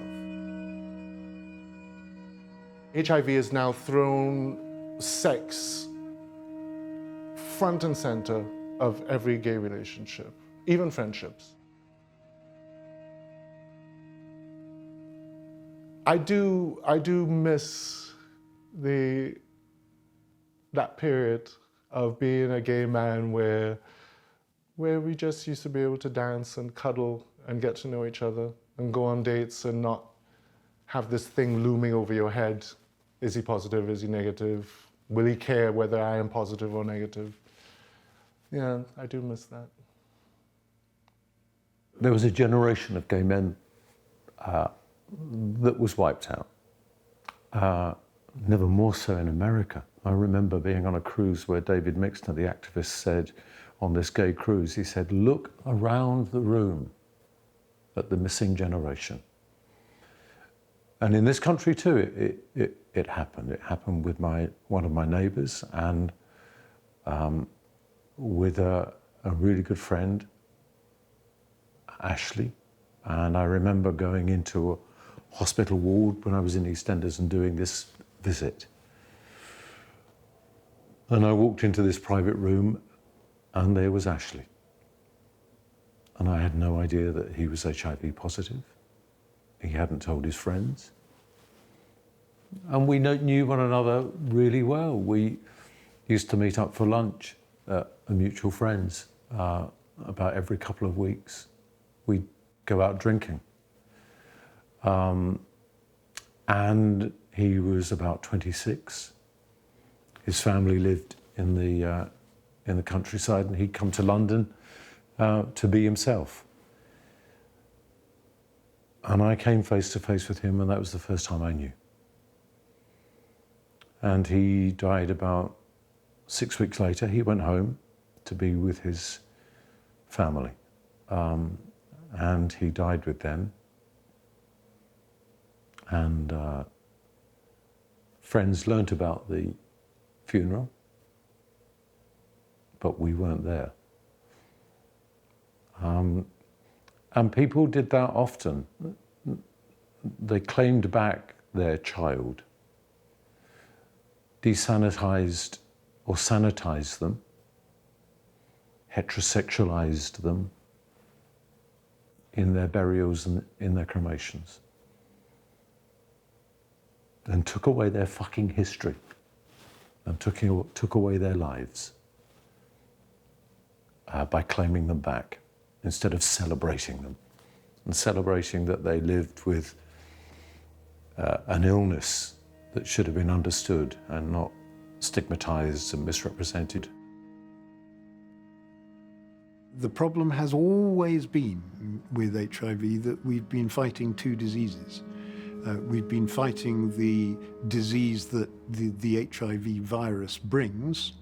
HIV has now thrown sex front and center of every gay relationship, even friendships. I do miss that period of being a gay man where we just used to be able to dance and cuddle and get to know each other and go on dates and not have this thing looming over your head. Is he positive? Is he negative? Will he care whether I am positive or negative? Yeah, I do miss that. There was a generation of gay men that was wiped out. Never more so in America. I remember being on a cruise where David Mixner, the activist, said on this gay cruise, he said, look around the room at the missing generation. And in this country too, it happened. It happened with one of my neighbours and with a really good friend, Ashley. And I remember going into a hospital ward when I was in EastEnders and doing this visit. And I walked into this private room and there was Ashley. And I had no idea that he was HIV positive. He hadn't told his friends. And we knew one another really well. We used to meet up for lunch at a mutual friend's about every couple of weeks. We'd go out drinking. And he was about 26. His family lived in the countryside, and he'd come to London to be himself. And I came face to face with him, and that was the first time I knew. And he died about 6 weeks later. He went home to be with his family. And he died with them. And friends learnt about the funeral, but we weren't there. And people did that often. They claimed back their child, desanitized or sanitized them, heterosexualized them in their burials and in their cremations, and took away their fucking history and took away their lives by claiming them back instead of celebrating them and celebrating that they lived with an illness that should have been understood and not stigmatized and misrepresented. The problem has always been with HIV that we've been fighting two diseases. We've been fighting the disease that the HIV virus brings,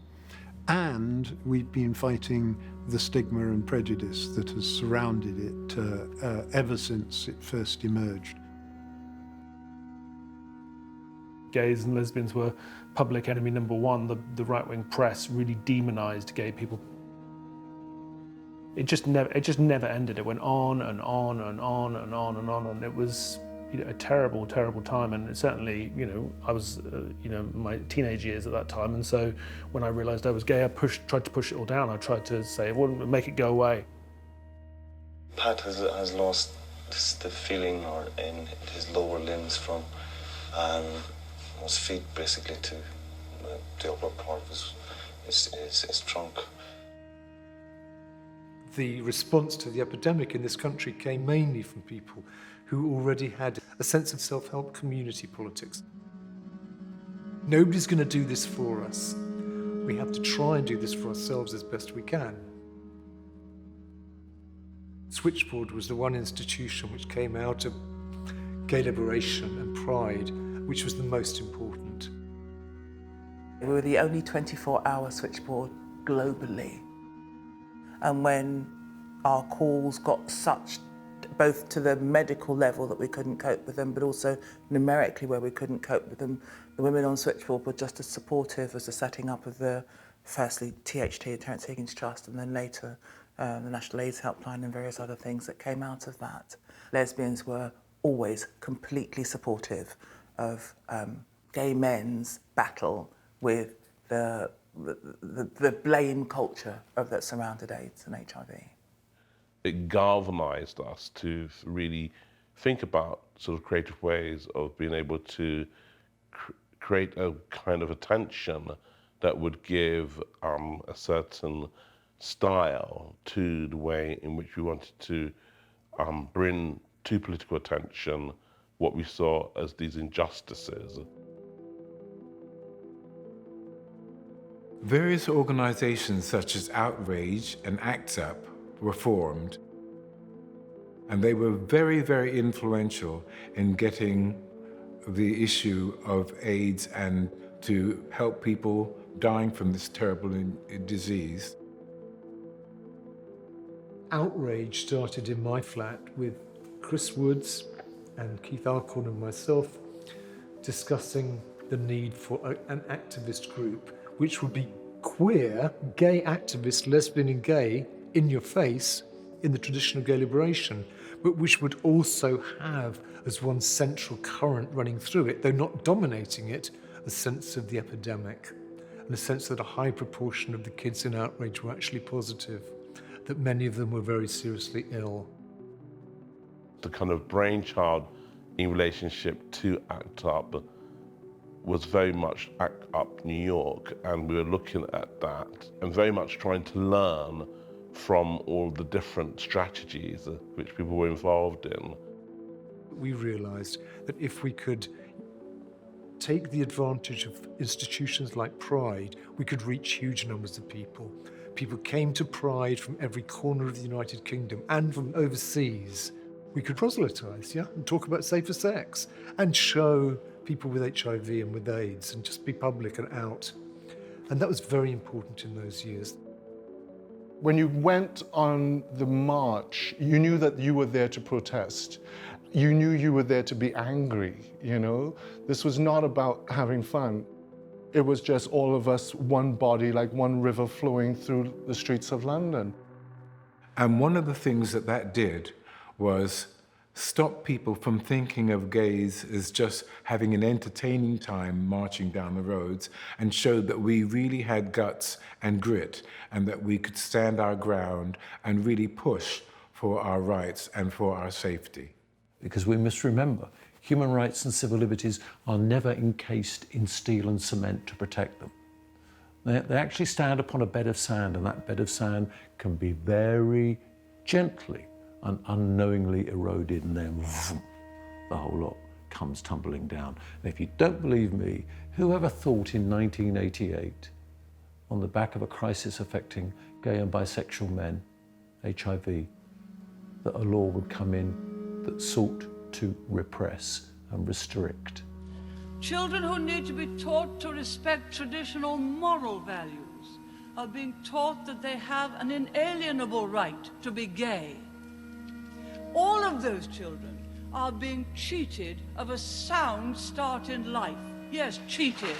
and we've been fighting the stigma and prejudice that has surrounded it ever since it first emerged. Gays and lesbians were public enemy number one. The right-wing press really demonized gay people. It just never ended. It went on and on and on and on and on, and it was a terrible, terrible time. And certainly, I was, my teenage years at that time, and so when I realised I was gay, I tried to push it all down. I tried to say, well, make it go away. Pat has lost the feeling in his lower limbs from his feet basically to the upper part of his trunk. The response to the epidemic in this country came mainly from people who already had a sense of self-help community politics. Nobody's going to do this for us. We have to try and do this for ourselves as best we can. Switchboard was the one institution which came out of gay liberation and pride, which was the most important. We were the only 24-hour switchboard globally. And when our calls got such, both to the medical level that we couldn't cope with them, but also numerically where we couldn't cope with them, the women on switchboard were just as supportive as the setting up of the, firstly, THT, the Terence Higgins Trust, and then later the National AIDS Helpline and various other things that came out of that. Lesbians were always completely supportive of gay men's battle with the blame culture that surrounded AIDS and HIV. It galvanized us to really think about sort of creative ways of being able to create a kind of attention that would give a certain style to the way in which we wanted to bring to political attention what we saw as these injustices. Various organizations such as Outrage and ACT UP were formed, and they were very, very influential in getting the issue of AIDS and to help people dying from this terrible disease. Outrage started in my flat with Chris Woods and Keith Alcorn and myself discussing the need for an activist group which would be queer, gay activist, lesbian and gay, in your face, in the tradition of gay liberation, but which would also have as one central current running through it, though not dominating it, a sense of the epidemic, and a sense that a high proportion of the kids in Outrage were actually positive, that many of them were very seriously ill. The kind of brainchild in relationship to ACT UP was very much ACT UP New York, and we were looking at that and very much trying to learn from all the different strategies which people were involved in. We realized that if we could take the advantage of institutions like Pride, we could reach huge numbers of people. People came to Pride from every corner of the United Kingdom and from overseas. We could proselytize, yeah, and talk about safer sex and show people with HIV and with AIDS and just be public and out. And that was very important in those years. When you went on the march, you knew that you were there to protest. You knew you were there to be angry, you know? This was not about having fun. It was just all of us, one body, like one river flowing through the streets of London. And one of the things that did was stop people from thinking of gays as just having an entertaining time marching down the roads, and showed that we really had guts and grit, and that we could stand our ground and really push for our rights and for our safety. Because we must remember, human rights and civil liberties are never encased in steel and cement to protect them. They actually stand upon a bed of sand, and that bed of sand can be very gently and unknowingly eroded, and then the whole lot comes tumbling down. And if you don't believe me, whoever thought in 1988, on the back of a crisis affecting gay and bisexual men, HIV, that a law would come in that sought to repress and restrict? Children who need to be taught to respect traditional moral values are being taught that they have an inalienable right to be gay. All of those children are being cheated of a sound start in life. Yes, cheated.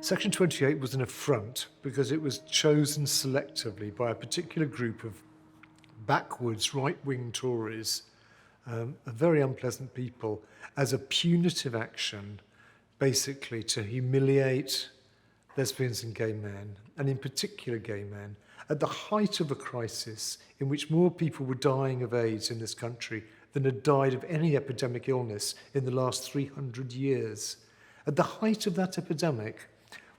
Section 28 was an affront because it was chosen selectively by a particular group of backwards right-wing Tories, very unpleasant people, as a punitive action, basically to humiliate lesbians and gay men, and in particular gay men, at the height of a crisis in which more people were dying of AIDS in this country than had died of any epidemic illness in the last 300 years. At the height of that epidemic,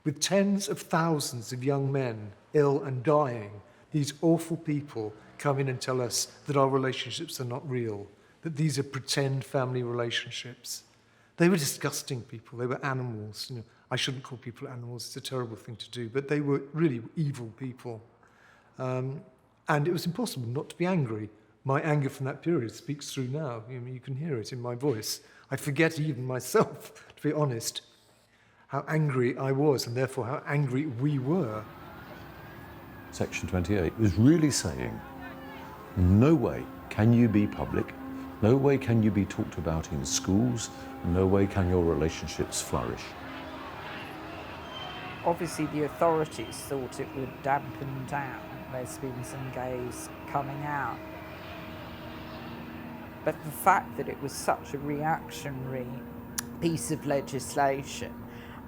with tens of thousands of young men ill and dying, these awful people come in and tell us that our relationships are not real, that these are pretend family relationships. They were disgusting people. They were animals. You know, I shouldn't call people animals. It's a terrible thing to do. But they were really evil people. And it was impossible not to be angry. My anger from that period speaks through now. I mean, you can hear it in my voice. I forget even myself, to be honest, how angry I was, and therefore how angry we were. Section 28 was really saying, no way can you be public, no way can you be talked about in schools, no way can your relationships flourish. Obviously the authorities thought it would dampen down lesbians and gays coming out. But the fact that it was such a reactionary piece of legislation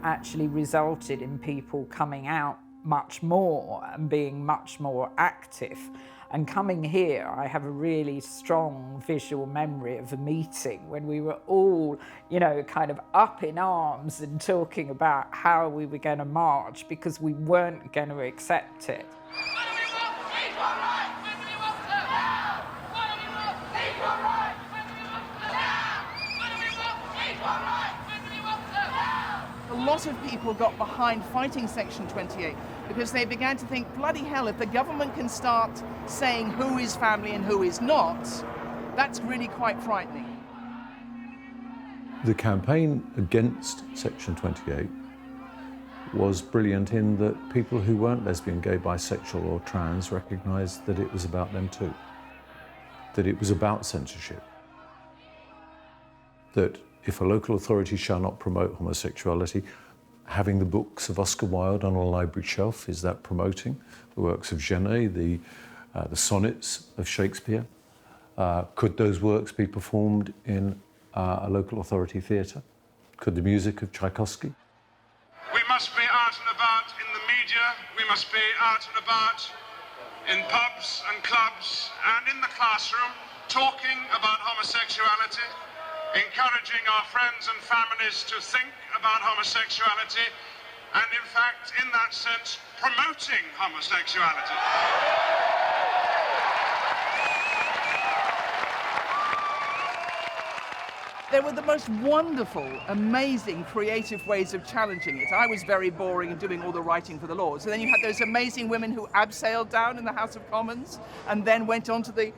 actually resulted in people coming out much more and being much more active. And coming here, I have a really strong visual memory of a meeting when we were all, you know, kind of up in arms and talking about how we were going to march because we weren't going to accept it. A lot of people got behind fighting Section 28 because they began to think, bloody hell, if the government can start saying who is family and who is not, that's really quite frightening. The campaign against Section 28 was brilliant in that people who weren't lesbian, gay, bisexual or trans recognised that it was about them too, that it was about censorship, that if a local authority shall not promote homosexuality, having the books of Oscar Wilde on a library shelf, is that promoting the works of Genet, the sonnets of Shakespeare? Could those works be performed in a local authority theatre? Could the music of Tchaikovsky? We must be out and about in the media, we must be out and about in pubs and clubs and in the classroom talking about homosexuality, encouraging our friends and families to think about homosexuality, and in fact, in that sense, promoting homosexuality. There were the most wonderful, amazing, creative ways of challenging it. I was very boring and doing all the writing for the Lords. And then you had those amazing women who abseiled down in the House of Commons and then went on to the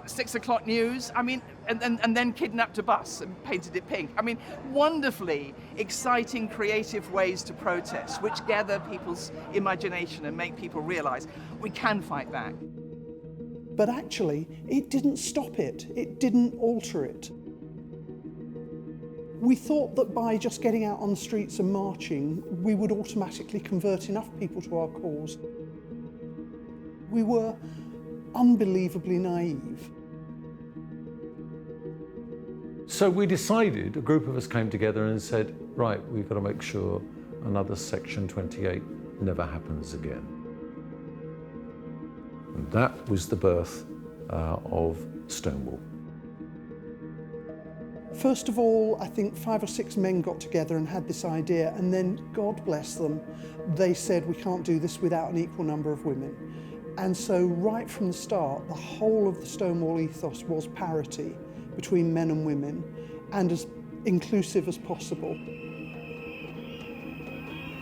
6 o'clock news, I mean, and then kidnapped a bus and painted it pink. I mean, wonderfully exciting, creative ways to protest, which gather people's imagination and make people realise we can fight back. But actually, it didn't stop it. It didn't alter it. We thought that by just getting out on the streets and marching, we would automatically convert enough people to our cause. We were unbelievably naive. So we decided, a group of us came together and said, right, we've got to make sure another Section 28 never happens again. And that was the birth of Stonewall. First of all, I think 5 or 6 men got together and had this idea, and then, God bless them, they said we can't do this without an equal number of women. And so right from the start, the whole of the Stonewall ethos was parity between men and women, and as inclusive as possible.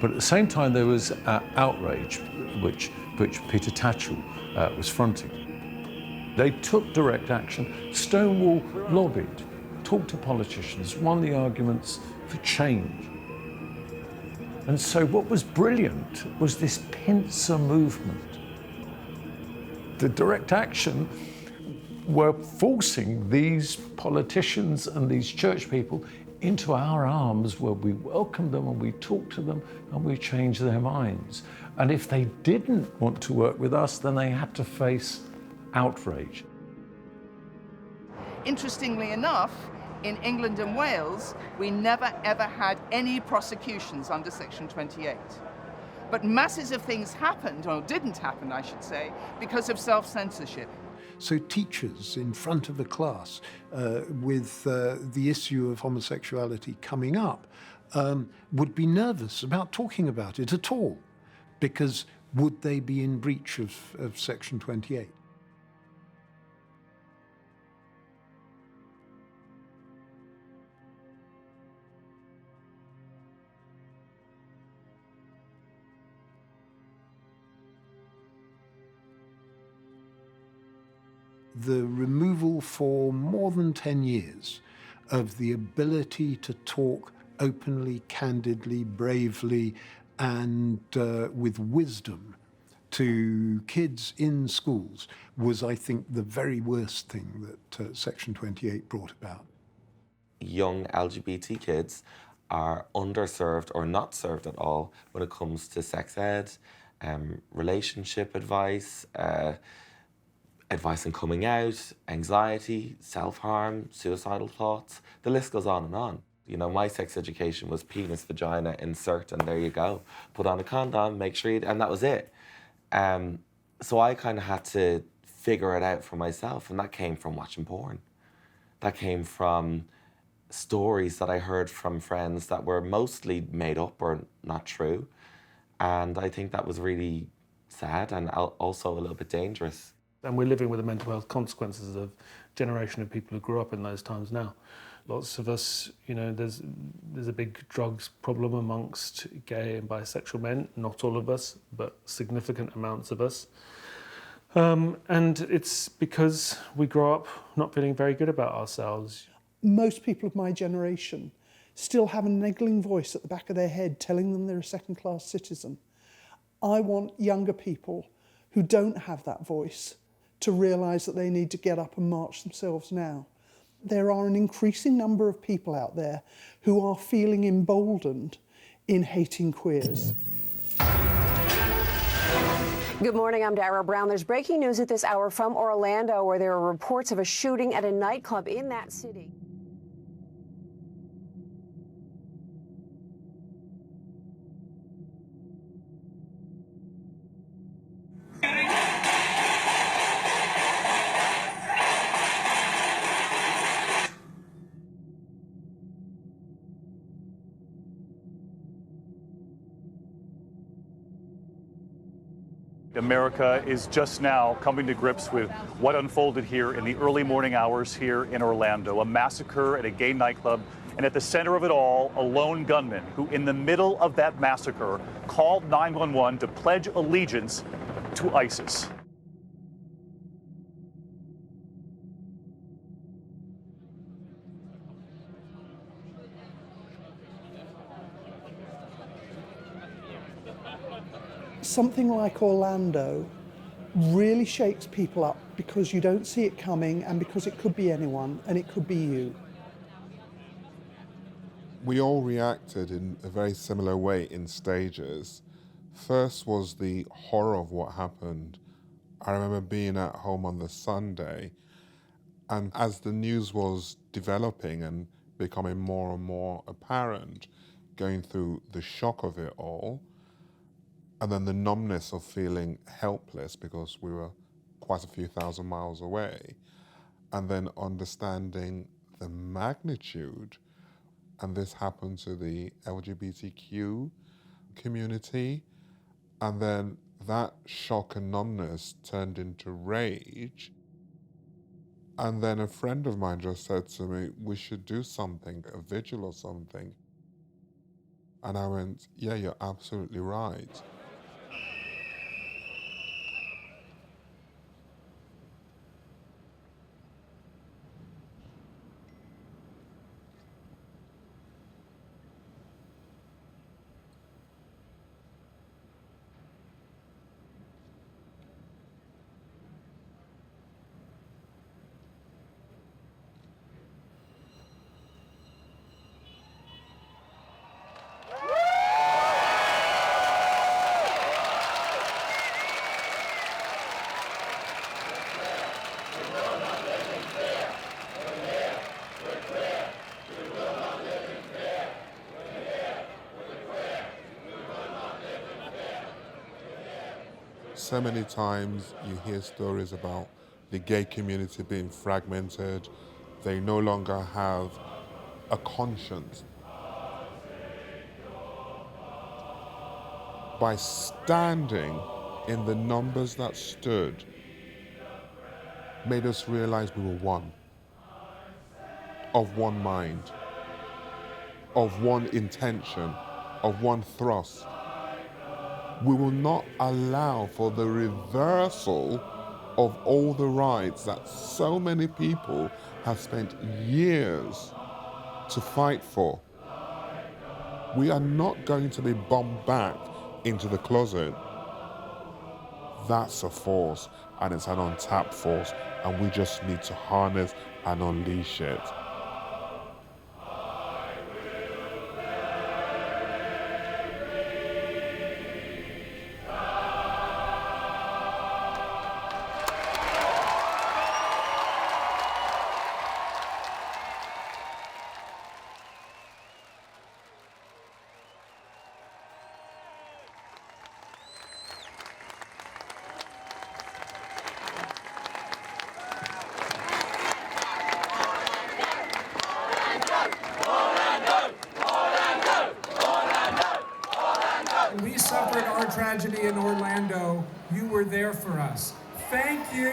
But at the same time, there was outrage, which Peter Tatchell was fronting. They took direct action. Stonewall lobbied, talked to politicians, won the arguments for change. And so what was brilliant was this pincer movement. The direct action were forcing these politicians and these church people into our arms, where we welcomed them and we talked to them and we changed their minds. And if they didn't want to work with us, then they had to face outrage. Interestingly enough, in England and Wales, we never ever had any prosecutions under Section 28. But masses of things happened, or didn't happen, I should say, because of self-censorship. So teachers in front of a class with the issue of homosexuality coming up would be nervous about talking about it at all, because would they be in breach of Section 28? The removal for more than 10 years of the ability to talk openly, candidly, bravely, and with wisdom to kids in schools was, I think, the very worst thing that Section 28 brought about. Young LGBT kids are underserved or not served at all when it comes to sex ed, relationship advice, advice on coming out, anxiety, self-harm, suicidal thoughts. The list goes on and on. You know, my sex education was penis, vagina, insert, and there you go. Put on a condom, make sure you... And that was it. So I kind of had to figure it out for myself, and that came from watching porn. That came from stories that I heard from friends that were mostly made up or not true. And I think that was really sad and also a little bit dangerous. And we're living with the mental health consequences of a generation of people who grew up in those times now. Lots of us, you know, there's a big drugs problem amongst gay and bisexual men. Not all of us, but significant amounts of us. And it's because we grow up not feeling very good about ourselves. Most people of my generation still have a niggling voice at the back of their head telling them they're a second-class citizen. I want younger people who don't have that voice to realise that they need to get up and march themselves now. There are an increasing number of people out there who are feeling emboldened in hating queers. Good morning, I'm Dara Brown. There's breaking news at this hour from Orlando, where there are reports of a shooting at a nightclub in that city. America is just now coming to grips with what unfolded here in the early morning hours here in Orlando, a massacre at a gay nightclub, and at the center of it all, a lone gunman who, in the middle of that massacre, called 911 to pledge allegiance to ISIS. Something like Orlando really shakes people up because you don't see it coming and because it could be anyone and it could be you. We all reacted in a very similar way in stages. First was the horror of what happened. I remember being at home on the Sunday, and as the news was developing and becoming more and more apparent, going through the shock of it all, and then the numbness of feeling helpless because we were quite a few thousand miles away, and then understanding the magnitude. And this happened to the LGBTQ community. And then that shock and numbness turned into rage. And then a friend of mine just said to me, we should do something, a vigil or something. And I went, yeah, you're absolutely right. So many times you hear stories about the gay community being fragmented. They no longer have a conscience. By standing in the numbers that stood, made us realize we were one, of one mind, of one intention, of one thrust. We will not allow for the reversal of all the rights that so many people have spent years to fight for. We are not going to be bombed back into the closet. That's a force, and it's an untapped force, and we just need to harness and unleash it. We suffered our tragedy in Orlando. You were there for us. Thank you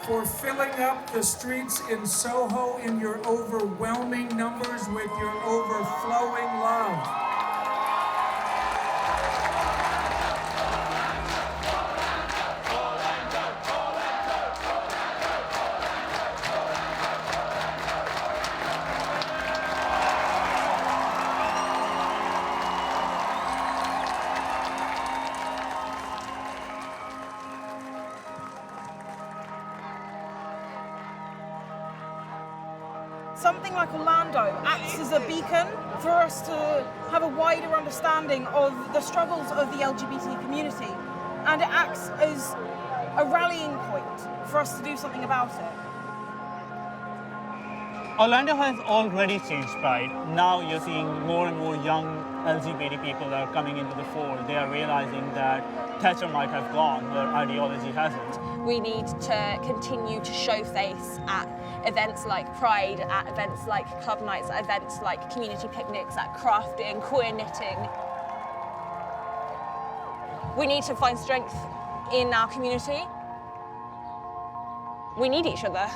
for filling up the streets in Soho in your overwhelming numbers with your overflowing love. Something like Orlando acts as a beacon for us to have a wider understanding of the struggles of the LGBT community, and it acts as a rallying point for us to do something about it. Orlando has already changed Pride. Now you're seeing more and more young LGBT people that are coming into the fore. They are realizing that Thatcher might have gone, her ideology hasn't. We need to continue to show face at events like Pride, at events like club nights, at events like community picnics, at crafting, queer knitting. We need to find strength in our community. We need each other.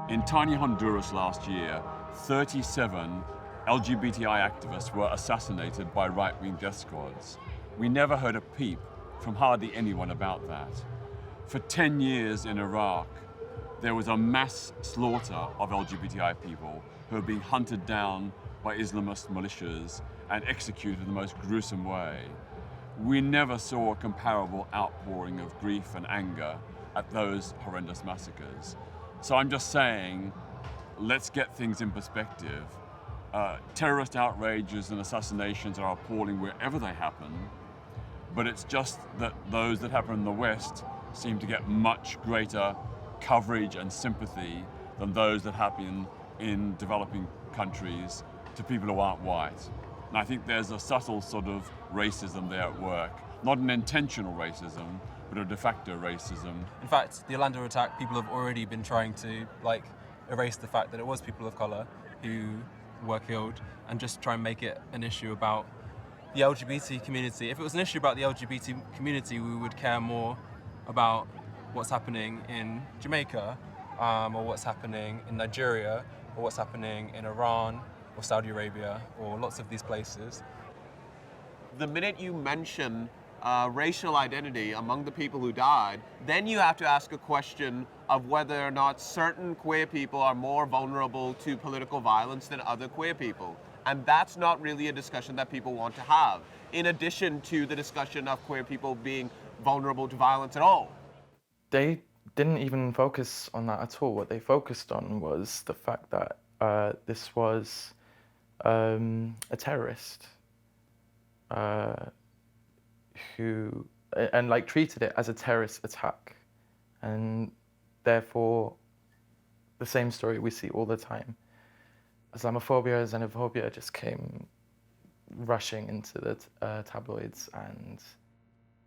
In tiny Honduras last year, 37 LGBTI activists were assassinated by right-wing death squads. We never heard a peep from hardly anyone about that. For 10 years in Iraq, there was a mass slaughter of LGBTI people who were being hunted down by Islamist militias and executed in the most gruesome way. We never saw a comparable outpouring of grief and anger at those horrendous massacres. So I'm just saying, let's get things in perspective. Terrorist outrages and assassinations are appalling wherever they happen, but it's just that those that happen in the West seem to get much greater coverage and sympathy than those that happen in developing countries to people who aren't white. And I think there's a subtle sort of racism there at work, not an intentional racism, but a de facto racism. In fact, the Orlando attack, people have already been trying to erase the fact that it was people of colour who were killed and just try and make it an issue about the LGBT community. If it was an issue about the LGBT community, we would care more about what's happening in Jamaica, or what's happening in Nigeria, or what's happening in Iran, or Saudi Arabia, or lots of these places. The minute you mention racial identity among the people who died, then you have to ask a question of whether or not certain queer people are more vulnerable to political violence than other queer people. And that's not really a discussion that people want to have, in addition to the discussion of queer people being vulnerable to violence at all. They didn't even focus on that at all. What they focused on was the fact that this was a terrorist who and like treated it as a terrorist attack. And therefore, the same story we see all the time. Islamophobia, xenophobia just came rushing into the tabloids and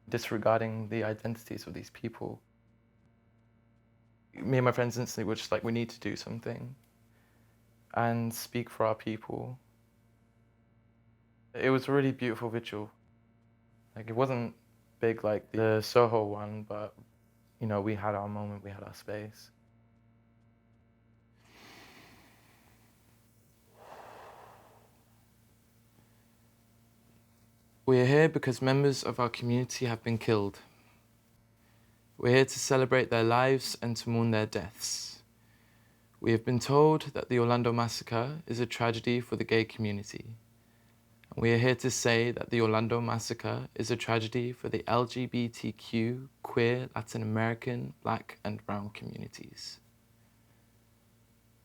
disregarding the identities of these people. Me and my friends instantly were just like, we need to do something and speak for our people. It was a really beautiful vigil. Like, it wasn't big like the Soho one, but you know, we had our moment, we had our space. We are here because members of our community have been killed. We're here to celebrate their lives and to mourn their deaths. We have been told that the Orlando massacre is a tragedy for the gay community. And we are here to say that the Orlando massacre is a tragedy for the LGBTQ, queer, Latin American, Black and brown communities.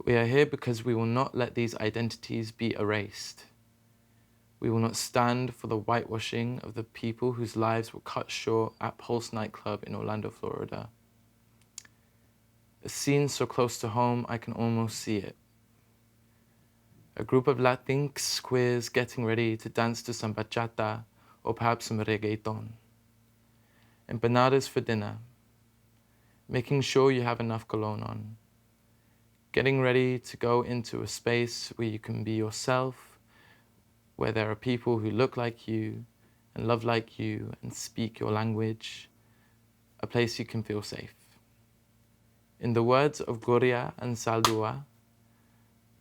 We are here because we will not let these identities be erased. We will not stand for the whitewashing of the people whose lives were cut short at Pulse nightclub in Orlando, Florida. A scene so close to home, I can almost see it. A group of Latinx queers getting ready to dance to some bachata or perhaps some reggaeton. Empanadas for dinner. Making sure you have enough cologne on. Getting ready to go into a space where you can be yourself, where there are people who look like you and love like you and speak your language, a place you can feel safe. In the words of Gloria and Saldua,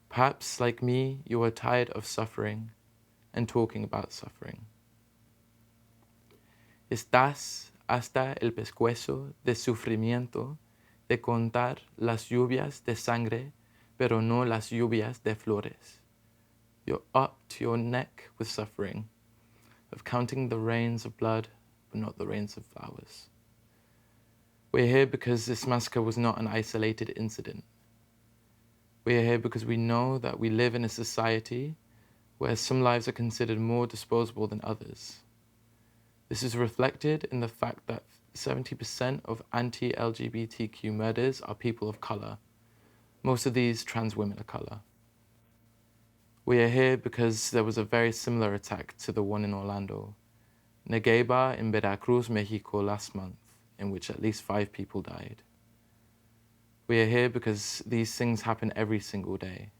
perhaps like me, you are tired of suffering and talking about suffering. Estás hasta el pescuezo de sufrimiento de contar las lluvias de sangre, pero no las lluvias de flores. You're up to your neck with suffering, of counting the rains of blood, but not the rains of flowers. We're here because this massacre was not an isolated incident. We are here because we know that we live in a society where some lives are considered more disposable than others. This is reflected in the fact that 70% of anti-LGBTQ murders are people of color. Most of these trans women of color. We are here because there was a very similar attack to the one in Orlando, Negueba in Veracruz, Mexico last month, in which at least 5 people died. We are here because these things happen every single day.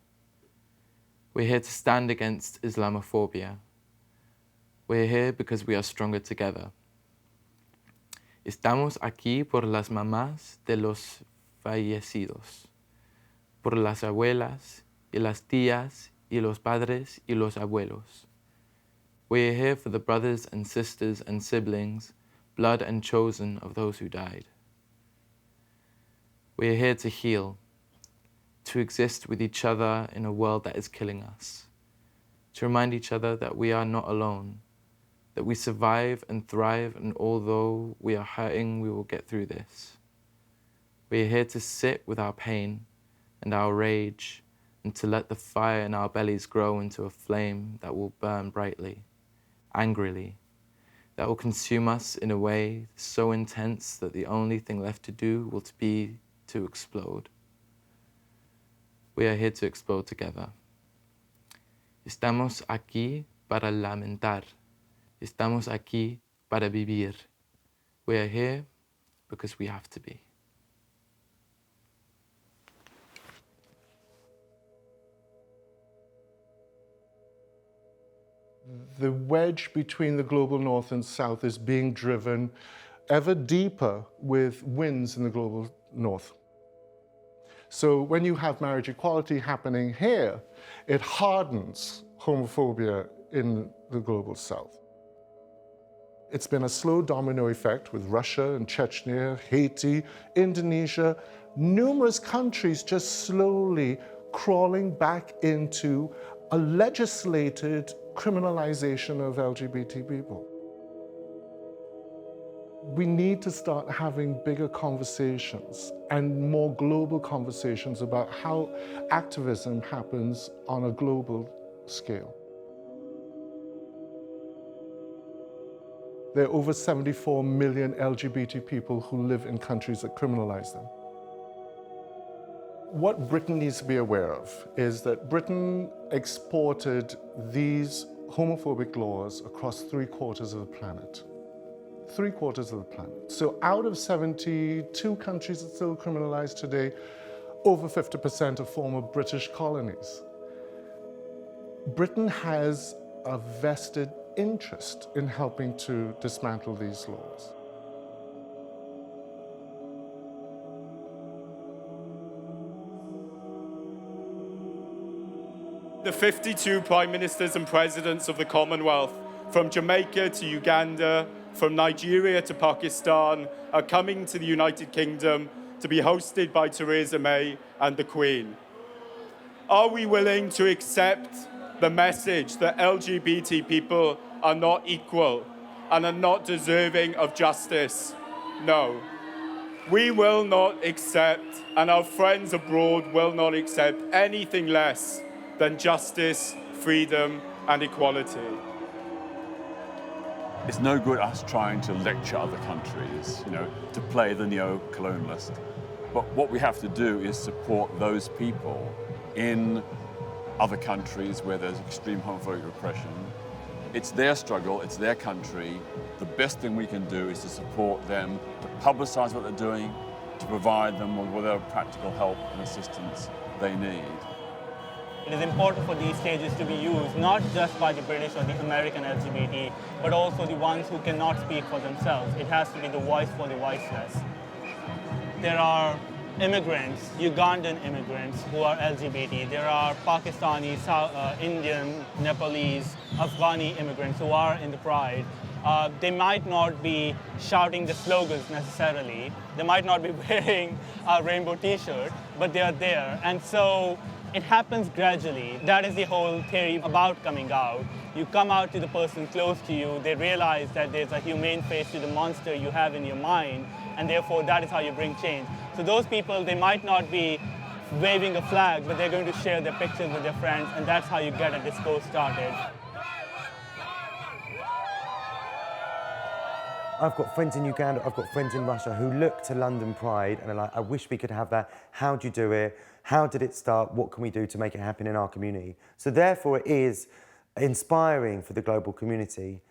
We're here to stand against Islamophobia. We're here because we are stronger together. Estamos aquí por las mamás de los fallecidos, por las abuelas y las tías y los padres y los abuelos. We are here for the brothers and sisters and siblings, blood and chosen of those who died. We are here to heal, to exist with each other in a world that is killing us, to remind each other that we are not alone, that we survive and thrive, and although we are hurting, we will get through this. We are here to sit with our pain and our rage, and to let the fire in our bellies grow into a flame that will burn brightly, angrily, that will consume us in a way so intense that the only thing left to do will be to explode. We are here to explode together. Estamos aquí para lamentar. Estamos aquí para vivir. We are here because we have to be. The wedge between the global north and south is being driven ever deeper with winds in the global north. So when you have marriage equality happening here, it hardens homophobia in the global south. It's been a slow domino effect with Russia and Chechnya, Haiti, Indonesia, numerous countries just slowly crawling back into a legislated criminalization of LGBT people. We need to start having bigger conversations and more global conversations about how activism happens on a global scale. There are over 74 million LGBT people who live in countries that criminalize them. What Britain needs to be aware of is that Britain exported these homophobic laws across 3/4 of the planet. 3/4 of the planet. So out of 72 countries that still criminalize today, over 50% are former British colonies. Britain has a vested interest in helping to dismantle these laws. The 52 Prime Ministers and Presidents of the Commonwealth, from Jamaica to Uganda, from Nigeria to Pakistan, are coming to the United Kingdom to be hosted by Theresa May and the Queen. Are we willing to accept the message that LGBT people are not equal and are not deserving of justice? No. We will not accept, and our friends abroad will not accept anything less than justice, freedom, and equality. It's no good us trying to lecture other countries, to play the neo-colonialist. But what we have to do is support those people in other countries where there's extreme homophobic repression. It's their struggle, it's their country. The best thing we can do is to support them, to publicize what they're doing, to provide them with whatever practical help and assistance they need. It is important for these stages to be used not just by the British or the American LGBT, but also the ones who cannot speak for themselves. It has to be the voice for the voiceless. There are immigrants, Ugandan immigrants who are LGBT. There are Pakistani, Indian, Nepalese, Afghani immigrants who are in the Pride. They might not be shouting the slogans necessarily. They might not be wearing a rainbow t-shirt, but they are there. And so it happens gradually. That is the whole theory about coming out. You come out to the person close to you, they realize that there's a humane face to the monster you have in your mind, and therefore that is how you bring change. So those people, they might not be waving a flag, but they're going to share their pictures with their friends, and that's how you get a discourse started. I've got friends in Uganda, I've got friends in Russia who look to London Pride and are like, I wish we could have that. How do you do it? How did it start? What can we do to make it happen in our community? So therefore it is inspiring for the global community.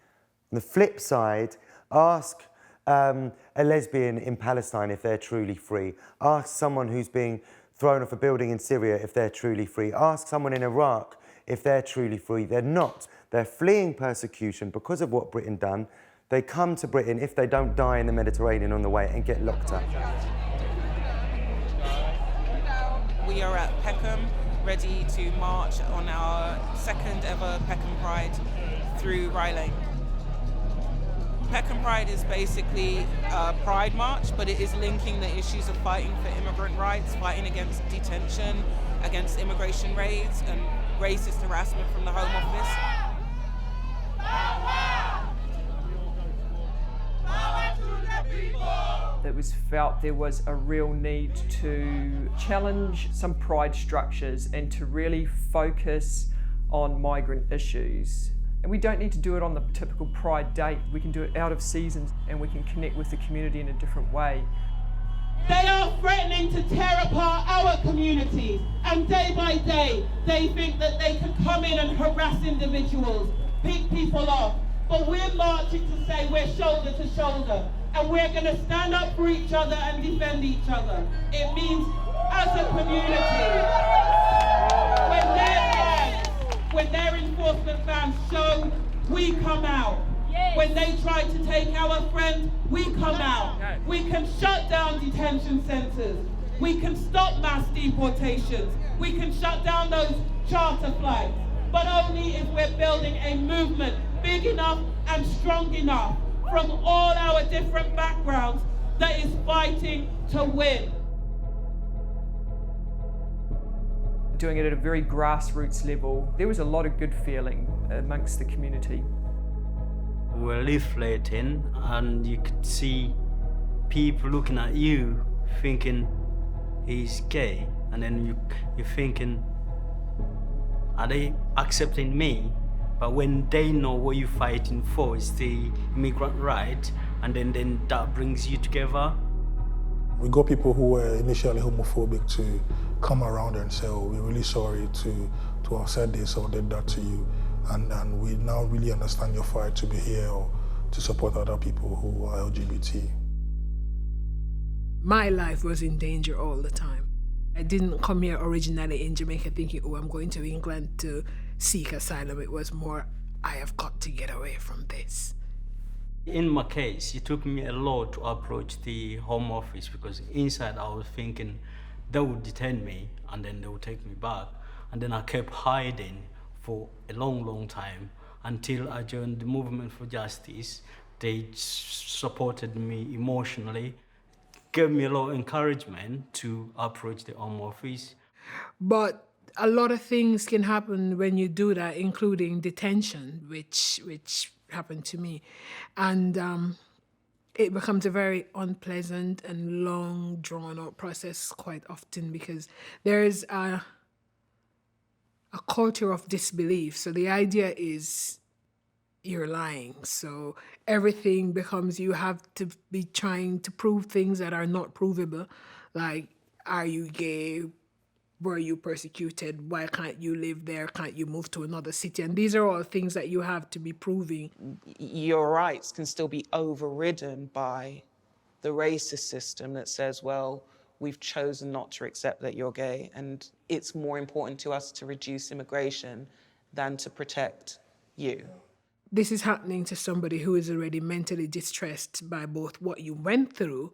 On the flip side, ask a lesbian in Palestine if they're truly free. Ask someone who's being thrown off a building in Syria if they're truly free. Ask someone in Iraq if they're truly free. They're not. They're fleeing persecution because of what Britain done. They come to Britain if they don't die in the Mediterranean on the way and get locked up. We are at Peckham, ready to march on our second ever Peckham Pride through Rye Lane. Peckham Pride is basically a pride march, but it is linking the issues of fighting for immigrant rights, fighting against detention, against immigration raids and racist harassment from the Home Office. It was felt there was a real need to challenge some pride structures and to really focus on migrant issues. And we don't need to do it on the typical pride date. We can do it out of season and we can connect with the community in a different way. They are threatening to tear apart our communities, and day by day they think that they can come in and harass individuals, pick people off. But we're marching to say we're shoulder to shoulder, and we're going to stand up for each other and defend each other. It means as a community, when their enforcement vans show, we come out. Yes. When they try to take our friends, we come out. We can shut down detention centres. We can stop mass deportations. We can shut down those charter flights. But only if we're building a movement big enough and strong enough from all our different backgrounds that is fighting to win. Doing it at a very grassroots level, there was a lot of good feeling amongst the community. We were leafleting and you could see people looking at you thinking he's gay, and then you're thinking, are they accepting me But when they know what you're fighting for is the immigrant right, and then that brings you together. We got people who were initially homophobic to come around and say, oh, we're really sorry to have said this or did that to you. And we now really understand your fight to be here or to support other people who are LGBT. My life was in danger all the time. I didn't come here originally in Jamaica thinking, oh, I'm going to England to seek asylum. It was more, I have got to get away from this. In my case, it took me a lot to approach the Home Office because inside I was thinking they would detain me and then they would take me back. And then I kept hiding for a long, long time until I joined the Movement for Justice. They supported me emotionally, gave me a lot of encouragement to approach the Home Office. But a lot of things can happen when you do that, including detention, which happened to me. And it becomes a very unpleasant and long, drawn-out process quite often because there is a culture of disbelief. So the idea is you're lying. So everything becomes you have to be trying to prove things that are not provable. Like, are you gay? Were you persecuted? Why can't you live there? Can't you move to another city? And these are all things that you have to be proving. Your rights can still be overridden by the racist system that says, well, we've chosen not to accept that you're gay, and it's more important to us to reduce immigration than to protect you. This is happening to somebody who is already mentally distressed by both what you went through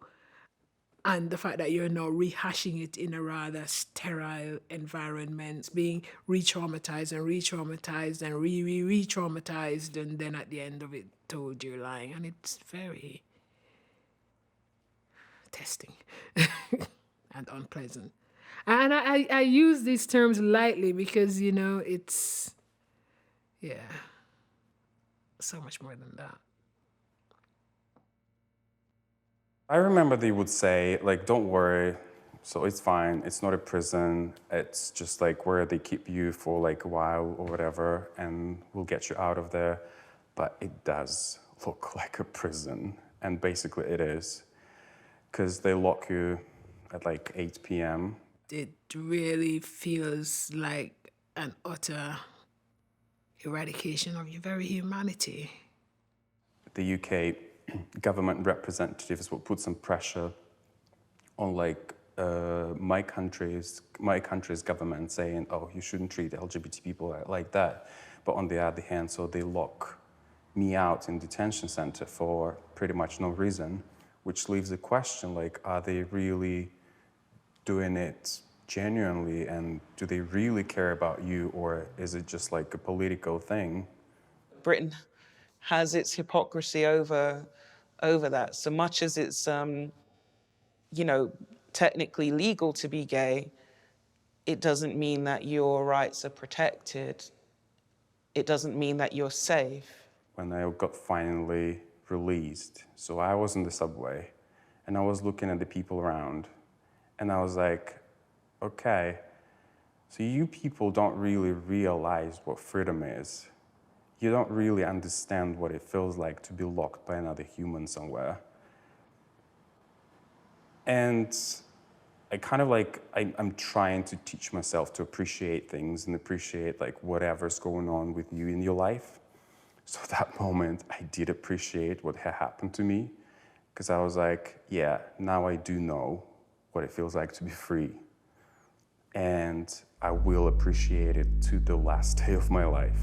and the fact that you're now rehashing it in a rather sterile environment, being re-traumatized and re-traumatized and re-traumatized, and then at the end of it told you're lying. And it's very testing and unpleasant. And I use these terms lightly because, you know, it's, yeah, so much more than that. I remember they would say, like, don't worry, so it's fine, it's not a prison, it's just like where they keep you for like a while or whatever, and we'll get you out of there. But it does look like a prison, and basically it is, because they lock you at like 8 p.m. It really feels like an utter eradication of your very humanity. The UK government representatives will put some pressure on like my country's government saying, oh, you shouldn't treat LGBT people like that. But on the other hand, so they lock me out in detention center for pretty much no reason, which leaves a question like, are they really doing it genuinely, and do they really care about you, or is it just like a political thing? Britain has its hypocrisy over that. So much as it's, you know, technically legal to be gay, it doesn't mean that your rights are protected. It doesn't mean that you're safe. When I got finally released, so I was in the subway, and I was looking at the people around, and I was like, okay, so you people don't really realize what freedom is. You don't really understand what it feels like to be locked by another human somewhere. And I kind of like, I'm trying to teach myself to appreciate things and appreciate like whatever's going on with you in your life. So that moment, I did appreciate what had happened to me, because I was like, yeah, now I do know what it feels like to be free. And I will appreciate it to the last day of my life.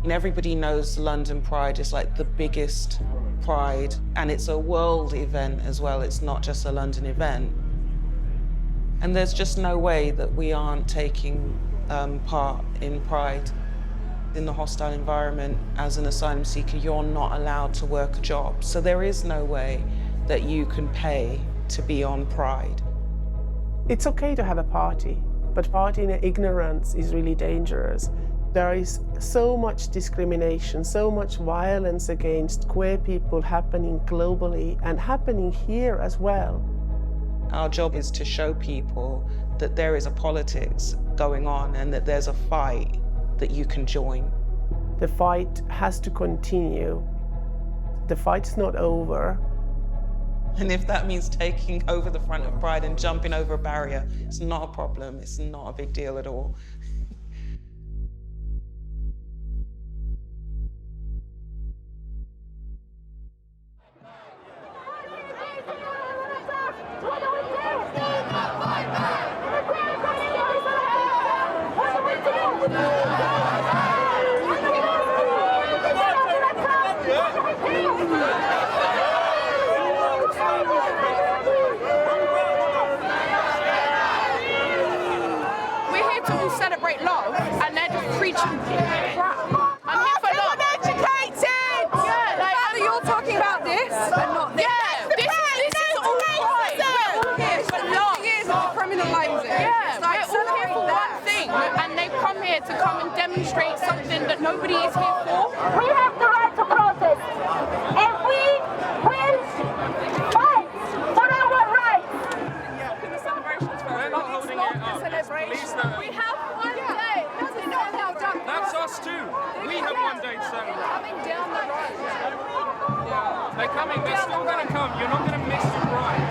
And everybody knows London Pride is like the biggest pride, and it's a world event as well. It's not just a London event. And there's just no way that we aren't taking part in Pride. In the hostile environment, as an asylum seeker, you're not allowed to work a job. So there is no way that you can pay to be on Pride. It's okay to have a party, but partying in ignorance is really dangerous. There is so much discrimination, so much violence against queer people happening globally and happening here as well. Our job is to show people that there is a politics going on and that there's a fight that you can join. The fight has to continue. The fight's not over. And if that means taking over the front of Pride and jumping over a barrier, it's not a problem. It's not a big deal at all. Celebrate love, and they're just preaching crap. I'm here for love. Uneducated! Yeah, like you're talking about this, but not this. Yeah, this is all right. We're all here for love. The thing is, criminalise it. Yeah, like we're all here for one thing, and they've come here to come and demonstrate something that nobody is here for. We have the right to protest, and we will fight for our rights. Yeah, the celebrations for us. We're not holding it up. Celebration. We have one day. That's us too. We have one day to celebrate. Coming down the road. Yeah, they're coming. They're still going to come. You're not going to miss your ride.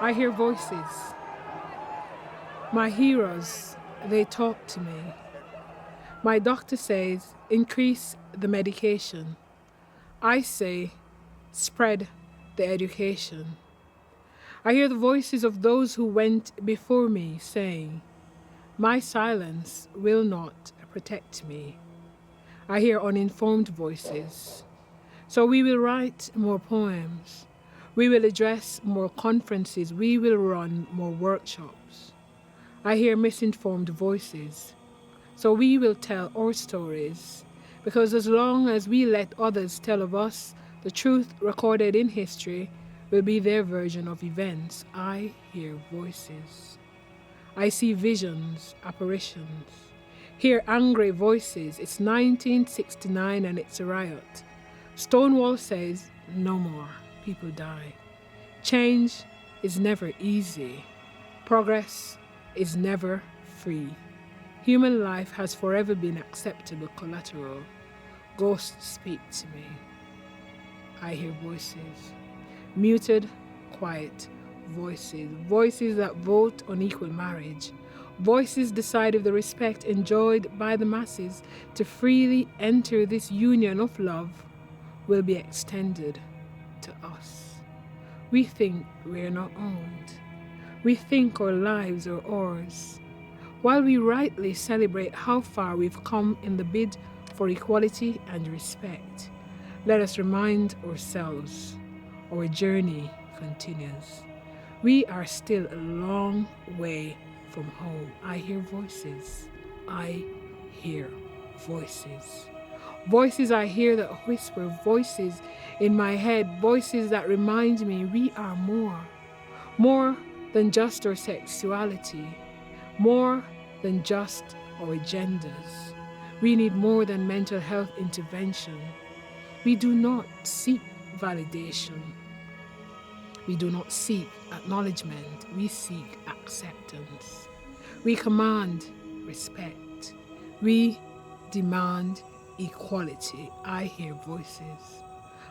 I hear voices. My heroes, they talk to me. My doctor says, increase the medication. I say, spread the education. I hear the voices of those who went before me saying, my silence will not protect me. I hear uninformed voices. So we will write more poems. We will address more conferences. We will run more workshops. I hear misinformed voices. So we will tell our stories, because as long as we let others tell of us, the truth recorded in history will be their version of events. I hear voices. I see visions, apparitions. Hear angry voices. It's 1969 and it's a riot. Stonewall says, no more. People die. Change is never easy. Progress is never free. Human life has forever been acceptable collateral. Ghosts speak to me. I hear voices. Muted, quiet voices. Voices that vote on equal marriage. Voices decide if the respect enjoyed by the masses to freely enter this union of love will be extended to us. We think we're not owned. We think our lives are ours. While we rightly celebrate how far we've come in the bid for equality and respect, let us remind ourselves our journey continues. We are still a long way from home. I hear voices. I hear voices. Voices I hear that whisper, voices in my head, voices that remind me we are more. More than just our sexuality. More than just our genders. We need more than mental health intervention. We do not seek validation. We do not seek acknowledgement. We seek acceptance. We command respect. We demand equality, I hear voices.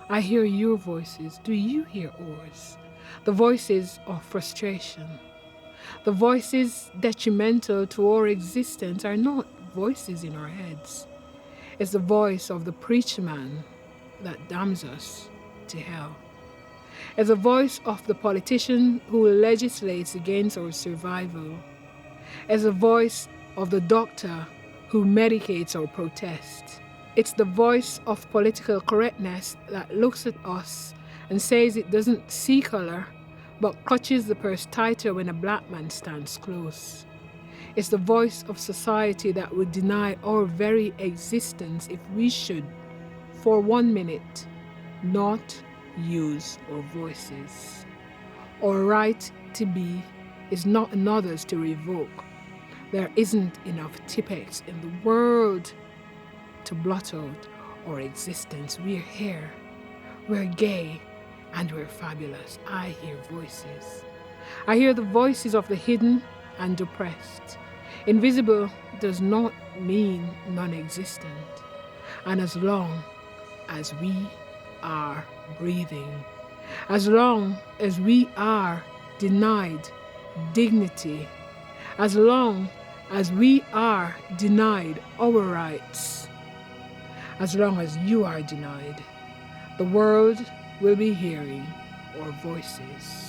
I hear your voices. Do you hear ours? The voices of frustration. The voices detrimental to our existence are not voices in our heads. It's the voice of the preacher man that damns us to hell. It's the voice of the politician who legislates against our survival. It's the voice of the doctor who medicates our protest. It's the voice of political correctness that looks at us and says it doesn't see color, but clutches the purse tighter when a black man stands close. It's the voice of society that would deny our very existence if we should, for 1 minute, not use our voices. Our right to be is not another's to revoke. There isn't enough Tipex in the world to blot out our existence. We're here, we're gay, and we're fabulous. I hear voices. I hear the voices of the hidden and oppressed. Invisible does not mean non-existent. And as long as we are breathing, as long as we are denied dignity, as long as we are denied our rights, as long as you are denied, the world will be hearing our voices.